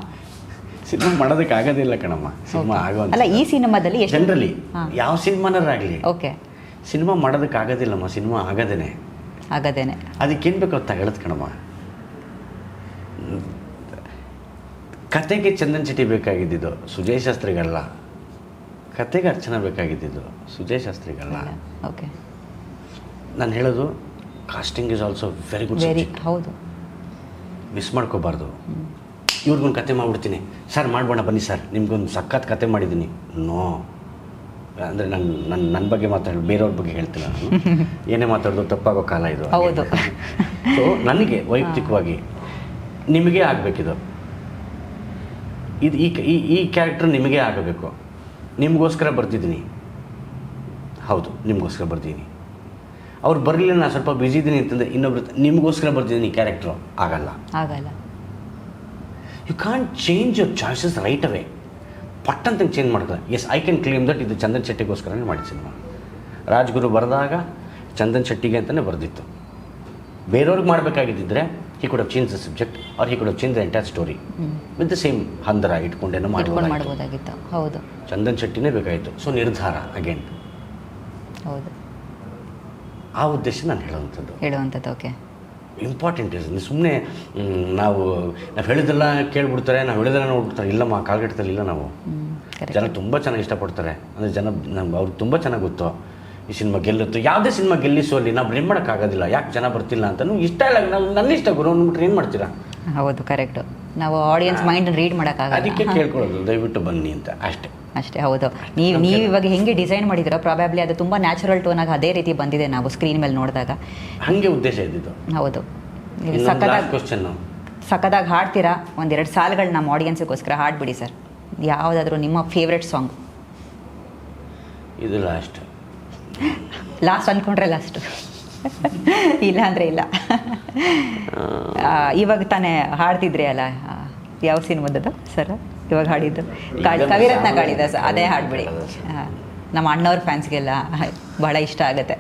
ಸಿನಿಮಾ ಮಾಡೋದಕ್ಕೆ ಆಗೋದಿಲ್ಲ ಕಣಮ್ಮ. ಸಿನಿಮಾ ಅಲ್ಲ, ಈ ಸಿನಿಮಾದಲ್ಲಿ ಜನರಲಿ ಯಾವ ಸಿನಿಮಾನಾರಾಗಲಿ ಓಕೆ ಸಿನಿಮಾ ಮಾಡೋದಕ್ಕೆ ಆಗೋದಿಲ್ಲಮ್ಮ. ಸಿನಿಮಾ ಆಗದೇನೆ ಅದಕ್ಕೇನು ಬೇಕು ಅದು ತಗೊಳ್ಳೋದು ಕಣಮ್ಮ. ಕತೆಗೆ ಚಂದನ್ ಶೆಟ್ಟಿ ಬೇಕಾಗಿದ್ದಿದ್ದು, ಸುಜಯ್ ಶಾಸ್ತ್ರಿಗಳಲ್ಲ. ಕತೆಗೆ ಅರ್ಚನಾ ಬೇಕಾಗಿದ್ದಿದ್ದು, ಸುಜಯ್ ಶಾಸ್ತ್ರಿಗಳಲ್ಲ. ಓಕೆ, ನಾನು ಹೇಳೋದು casting is also very good. ಹೌದು, ಮಿಸ್ ಮಾಡ್ಕೋಬಾರ್ದು. ಇವ್ರಿಗೊಂದು ಕತೆ ಮಾಡ್ಬಿಡ್ತೀನಿ, ಸರ್ ಮಾಡ್ಬೋಣ ಬನ್ನಿ ಸರ್, ನಿಮ್ಗೊಂದು ಸಖತ್ ಕತೆ ಮಾಡಿದ್ದೀನಿ. ನೋ, ಅಂದರೆ ನನ್ನ ಬಗ್ಗೆ ಮಾತಾಡಿ ಬೇರೆಯವ್ರ ಬಗ್ಗೆ ಹೇಳ್ತಿಲ್ಲ ನಾನು. ಏನೇ ಮಾತಾಡೋದು ತಪ್ಪಾಗೋ ಕಾಲ ಇದು. ಹೌದು. ಸೊ ನನಗೆ ವೈಯಕ್ತಿಕವಾಗಿ ನಿಮಗೆ ಆಗಬೇಕಿದು. ಇದು ಈ ಕ್ಯಾರೆಕ್ಟರ್ ನಿಮಗೆ ಆಗಬೇಕು. ನಿಮಗೋಸ್ಕರ ಬರ್ತಿದ್ದೀನಿ. ಹೌದು, ನಿಮಗೋಸ್ಕರ ಬರ್ತಿದ್ದೀನಿ. ಅವ್ರು ಬರಲಿಲ್ಲ, ನಾನು ಸ್ವಲ್ಪ ಬ್ಯುಸಿ ಇದ್ದೀನಿ ಅಂತಂದರೆ ಇನ್ನೊಬ್ರು ನಿಮಗೋಸ್ಕರ ಬರ್ತಿದ್ದೀನಿ ಕ್ಯಾರೆಕ್ಟ್ರು ಆಗಲ್ಲ. You can't change your choices right away. ಪಟ್ಟಂತ ಚೇಂಜ್ ಮಾಡ್ತಾರೆ. Yes, I can claim that ಇದು ಚಂದನ್ ಶೆಟ್ಟಿಗೋಸ್ಕರನೇ ಮಾಡಿದ ಸಿನಿಮಾ. ರಾಜ್ಗುರು ಬರೆದಾಗ ಚಂದನ್ ಶೆಟ್ಟಿಗೆ ಅಂತಲೇ ಬರೆದಿತ್ತು. ಬೇರೆಯವ್ರಿಗೆ ಮಾಡಬೇಕಾಗಿದ್ದಿದ್ರೆ he could have change the subject or he could have change the entire story with the same ಹಂದರ ಇಟ್ಕೊಂಡೇನೋ ಮಾಡ್ಬೋದಾಗಿತ್ತು. ಹೌದು, ಚಂದನ್ ಶೆಟ್ಟಿನೇ ಬೇಕಾಯಿತು. ಸೊ ನಿರ್ಧಾರ ಅಗೇನ್. ಹೌದು, ಆ ಉದ್ದೇಶ ನಾನು ಹೇಳುವಂಥದ್ದು. Okay, important is. ಸುಮ್ಮನೆ ನಾವು ಹೇಳಿದ್ದೆಲ್ಲ ಕೇಳ್ಬಿಡ್ತಾರೆ, ನಾವು ಹೇಳಿದೆಲ್ಲ ನೋಡ್ಬಿಡ್ತಾರೆ. ಇಲ್ಲಮ್ಮ, ಕಾಲ್ಗಟ್ಟದಲ್ಲಿ ಇಲ್ಲ. ನಾವು ಜನ ತುಂಬ ಚೆನ್ನಾಗಿ ಇಷ್ಟಪಡ್ತಾರೆ. ಅಂದರೆ ಅವ್ರಿಗೆ ತುಂಬ ಚೆನ್ನಾಗಿ ಗೊತ್ತು ಈ ಸಿನಿಮಾ ಗೆಲ್ಲುತ್ತು. ಯಾವುದೇ ಸಿನಿಮಾ ಗೆಲ್ಲಿಸೋಲ್ಲಿ ನಾವು ಏನು ಮಾಡೋಕ್ಕಾಗೋದಿಲ್ಲ. ಯಾಕೆ ಜನ ಬರ್ತಿಲ್ಲ ಅಂತ ಇಷ್ಟ ಇಲ್ಲ. ನಾವು ನನ್ನ ಇಷ್ಟ ಗುರು ಅಂದ್ಬಿಟ್ರೆ ಏನು ಮಾಡ್ತೀರಾ? ಹೌದು, ಕರೆಕ್ಟು. ನಾವು ಆಡಿಯನ್ಸ್ ಮೈಂಡ್ ರೀಡ್ ಮಾಡೋಕ್ಕಾಗಲ್ಲ. ಅದಕ್ಕೆ ಕೇಳ್ಕೊಳ್ಳೋದು, ದಯವಿಟ್ಟು ಬನ್ನಿ ಅಂತ ಅಷ್ಟೇ. ಹೌದು, ನೀವು ಇವಾಗ ಹೆಂಗೆ ಡಿಸೈನ್ ಮಾಡಿದಿರೋ ಪ್ರಾಬಬ್ಲಿ ಅದು ತುಂಬ ನ್ಯಾಚುರಲ್ ಟೋನಾಗಿ ಅದೇ ರೀತಿ ಬಂದಿದೆ ನಾವು ಸ್ಕ್ರೀನ್ ಮೇಲೆ ನೋಡಿದಾಗ. ಹಾಗೆ ಉದ್ದೇಶ ಇದ್ದಿದ್ದು. ಹೌದು, ಕ್ವಶನ್ ಸಖತ್ತಾಗಿ ಹಾಡ್ತೀರಾ. 1-2 ಸಾಲುಗಳು ನಮ್ಮ ಆಡಿಯನ್ಸಿಗೋಸ್ಕರ ಹಾಡ್ಬಿಡಿ ಸರ್. ಯಾವುದಾದ್ರೂ ನಿಮ್ಮ ಫೇವ್ರೆಟ್ ಸಾಂಗ್? ಇದು ಲಾಸ್ಟ್ ಅಂದ್ಕೊಂಡ್ರೆ ಲಾಸ್ಟು, ಇಲ್ಲ ಅಂದರೆ ಇಲ್ಲ. ಇವಾಗ ತಾನೇ ಹಾಡ್ತಿದ್ರಿ ಅಲ್ಲ, ಯಾವ ಸಿನಿಮಾದದ್ದು ಸರ್ ಇವಾಗ ಹಾಡಿದ್ದು? ಕವಿರತ್ನ ಕಾಳಿದ ಸರ್, ಅದೇ ಹಾಡ್ಬಿಡಿ. ನಮ್ಮ ಅಣ್ಣವ್ರ ಫ್ಯಾನ್ಸ್ಗೆಲ್ಲ ಬಹಳ ಇಷ್ಟ ಆಗುತ್ತೆ.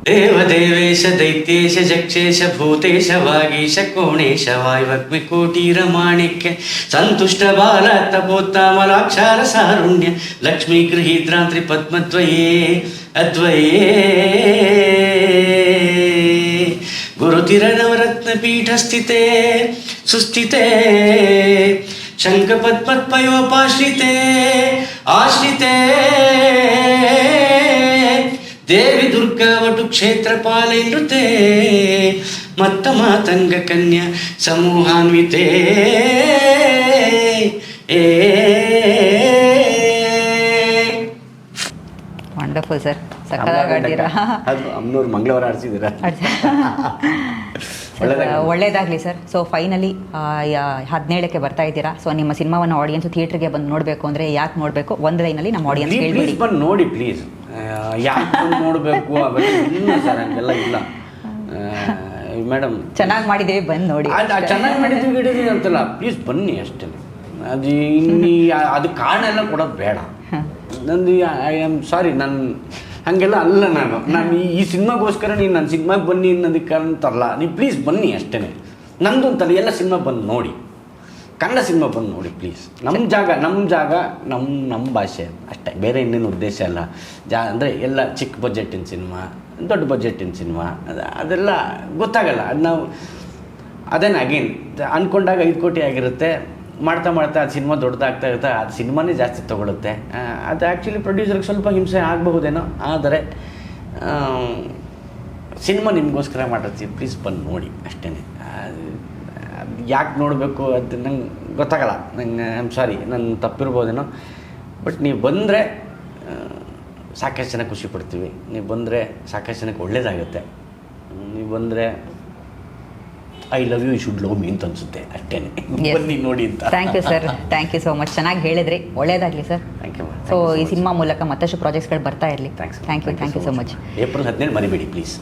ದೇವದೇವೇಶ ದೈತ್ಯೇಶ ಜಕ್ಷೇಶ ಭೂತೇಶ ವಾಗೀಶ ಕೋಣೇಶ ವಾಯುವಗ್ನಿಕೋಟೀರ ಮಾಣಿಕ್ಯ ಸಂತುಷ್ಟ ಬಾಲ ತಪೋತ್ತಮಲಾಕ್ಷಾರ ಸಾರುಣ್ಯ ಲಕ್ಷ್ಮೀ ಗೃಹೀದ್ರಾಂತ್ರಿ ಪದ್ಮದ್ವಯೇ ಅದ್ವಯೇ ಗುರುತಿರ ನವರತ್ನ ಪೀಠ ಸ್ಥಿತೆ ಸುಸ್ಥಿತೆ ಶಂಖ ಪದ್ಮತ್ಪಯೋಪಾಶ್ರಿತೆ ಆಶ್ರಿತೆ ದೇವಿ ದುರ್ಗಾ ವಟು ಕ್ಷೇತ್ರ ಪಾಲೈನೃತೆ ಮತ್ತ ಮಾತಂಗ ಕನ್ಯಾ ಸಮೂಹಾನ್ವಿತೆ. Wonderful sir, ಸಕ್ಕತ್ತಾಗಿದ್ದೀರಾ. ಅದು ಅಮ್ಮನವ್ರು ಮಂಗಳವಾರ ಆಡಿಸಿದ್ದೀರಾ. ಒಳ್ಳೇದಾಗಲಿ ಸರ್. ಸೊ ಫೈನಲಿ 17ಕ್ಕೆ ಬರ್ತಾ ಇದ್ದೀರಾ. ಸೊ ನಿಮ್ಮ ಸಿನಿಮಾವನ್ನು ಆಡಿಯನ್ಸ್ ಥಿಯೇಟ್ರಿಗೆ ಬಂದು ನೋಡಬೇಕು ಅಂದರೆ ಯಾಕೆ ನೋಡಬೇಕು? ಒಂದು ಲೈನಲ್ಲಿ ನಮ್ಮ ಆಡಿಯನ್ಸ್ ಪ್ಲೀಸ್ ಬಂದು ನೋಡಿ ಪ್ಲೀಸ್. ಯಾಕೆ ನೋಡಬೇಕು ಇಲ್ಲ ಸರ್, ಹಂಗೆಲ್ಲ ಇಲ್ಲ ಮೇಡಮ್. ಚೆನ್ನಾಗಿ ಮಾಡಿದ್ದೀವಿ, ಬಂದು ನೋಡಿ. ಚೆನ್ನಾಗಿ ಮಾಡಿದ್ದೀವಿ ಅಂತಲ್ಲ, ಪ್ಲೀಸ್ ಬನ್ನಿ ಅಷ್ಟೇ. ಅದು ಅದು ಕಾರಣ ಎಲ್ಲ ಕೊಡೋದು ಬೇಡ. ನಂದು ಐ ಆಮ್ ಸಾರಿ, ನಾನು ಹಾಗೆಲ್ಲ ಅಲ್ಲ. ನಾನು ಈ ಸಿನಿಮಾಗೋಸ್ಕರ ನೀನು ನನ್ನ ಸಿನಿಮಾಗೆ ಬನ್ನಿ ಅನ್ನೋದಕ್ಕೆ ಅಂತಲ್ಲ. ನೀವು ಪ್ಲೀಸ್ ಬನ್ನಿ ಅಷ್ಟೇ. ನಂದು ಅಂತಲ್ಲ, ಎಲ್ಲ ಸಿನಿಮಾ ಬಂದು ನೋಡಿ, ಕನ್ನಡ ಸಿನಿಮಾ ಬಂದು ನೋಡಿ ಪ್ಲೀಸ್. ನಮ್ಮ ಜಾಗ ನಮ್ಮ ಭಾಷೆ ಅಷ್ಟೇ, ಬೇರೆ ಇನ್ನೇನು ಉದ್ದೇಶ ಅಲ್ಲ. ಅಂದರೆ ಎಲ್ಲ ಚಿಕ್ಕ ಬಜೆಟಿನ ಸಿನಿಮಾ, ದೊಡ್ಡ ಬಜೆಟಿನ ಸಿನಿಮಾ ಅದೆಲ್ಲ ಗೊತ್ತಾಗಲ್ಲ. ಅದು ನಾವು ಅದೇನು ಅಗೇನ್ ಅಂದ್ಕೊಂಡಾಗ 5 ಕೋಟಿ ಆಗಿರುತ್ತೆ. ಮಾಡ್ತಾ ಅದು ಸಿನಿಮಾ ದೊಡ್ಡದಾಗ್ತಾ ಇರುತ್ತೆ, ಅದು ಸಿನಿಮಾನೇ ಜಾಸ್ತಿ ತೊಗೊಳುತ್ತೆ. ಅದು ಆ್ಯಕ್ಚುಲಿ ಪ್ರೊಡ್ಯೂಸರ್ಗೆ ಸ್ವಲ್ಪ ಹಿಂಸೆ ಆಗಬಹುದೇನೋ. ಆದರೆ ಸಿನಿಮಾ ನಿಮಗೋಸ್ಕರ ಮಾಡಿರ್ತೀವಿ, ಪ್ಲೀಸ್ ಬಂದು ನೋಡಿ ಅಷ್ಟೇ. ಯಾಕೆ ನೋಡಬೇಕು ಅದು ನಂಗೆ ಗೊತ್ತಾಗಲ್ಲ. ನಂಗೆ ಐ ಆಮ್ ಸಾರಿ, ನನ್ನ ತಪ್ಪಿರ್ಬೋದೇನೋ. ಬಟ್ ನೀವು ಬಂದರೆ ಸಾಕಷ್ಟು ಜನ ಖುಷಿ ಪಡ್ತೀವಿ. ನೀವು ಬಂದರೆ ಸಾಕಷ್ಟು ಜನಕ್ಕೆ ಒಳ್ಳೇದಾಗುತ್ತೆ. ನೀವು ಬಂದರೆ I love you should love me ಅಂತ ಅನಿಸುತ್ತೆ ಅಷ್ಟೇ. Yes. ಬನ್ನಿ ನೋಡಿ ಅಂತ. Thank you sir, thank you so much. ಚೆನ್ನಾಗಿ ಹೇಳಿದ್ರಿ, ಒಳ್ಳೇದಾಗಲಿ ಸರ್. Thank you. ಸೊ ಈ ಸಿನಿಮಾ ಮೂಲಕ ಮತ್ತಷ್ಟು ಪ್ರಾಜೆಕ್ಟ್ಸ್ಗಳು ಬರ್ತಾ ಇರಲಿ. Thanks. Thank you so much. April 17 ಮರಿಬೇಡಿ ಪ್ಲೀಸ್.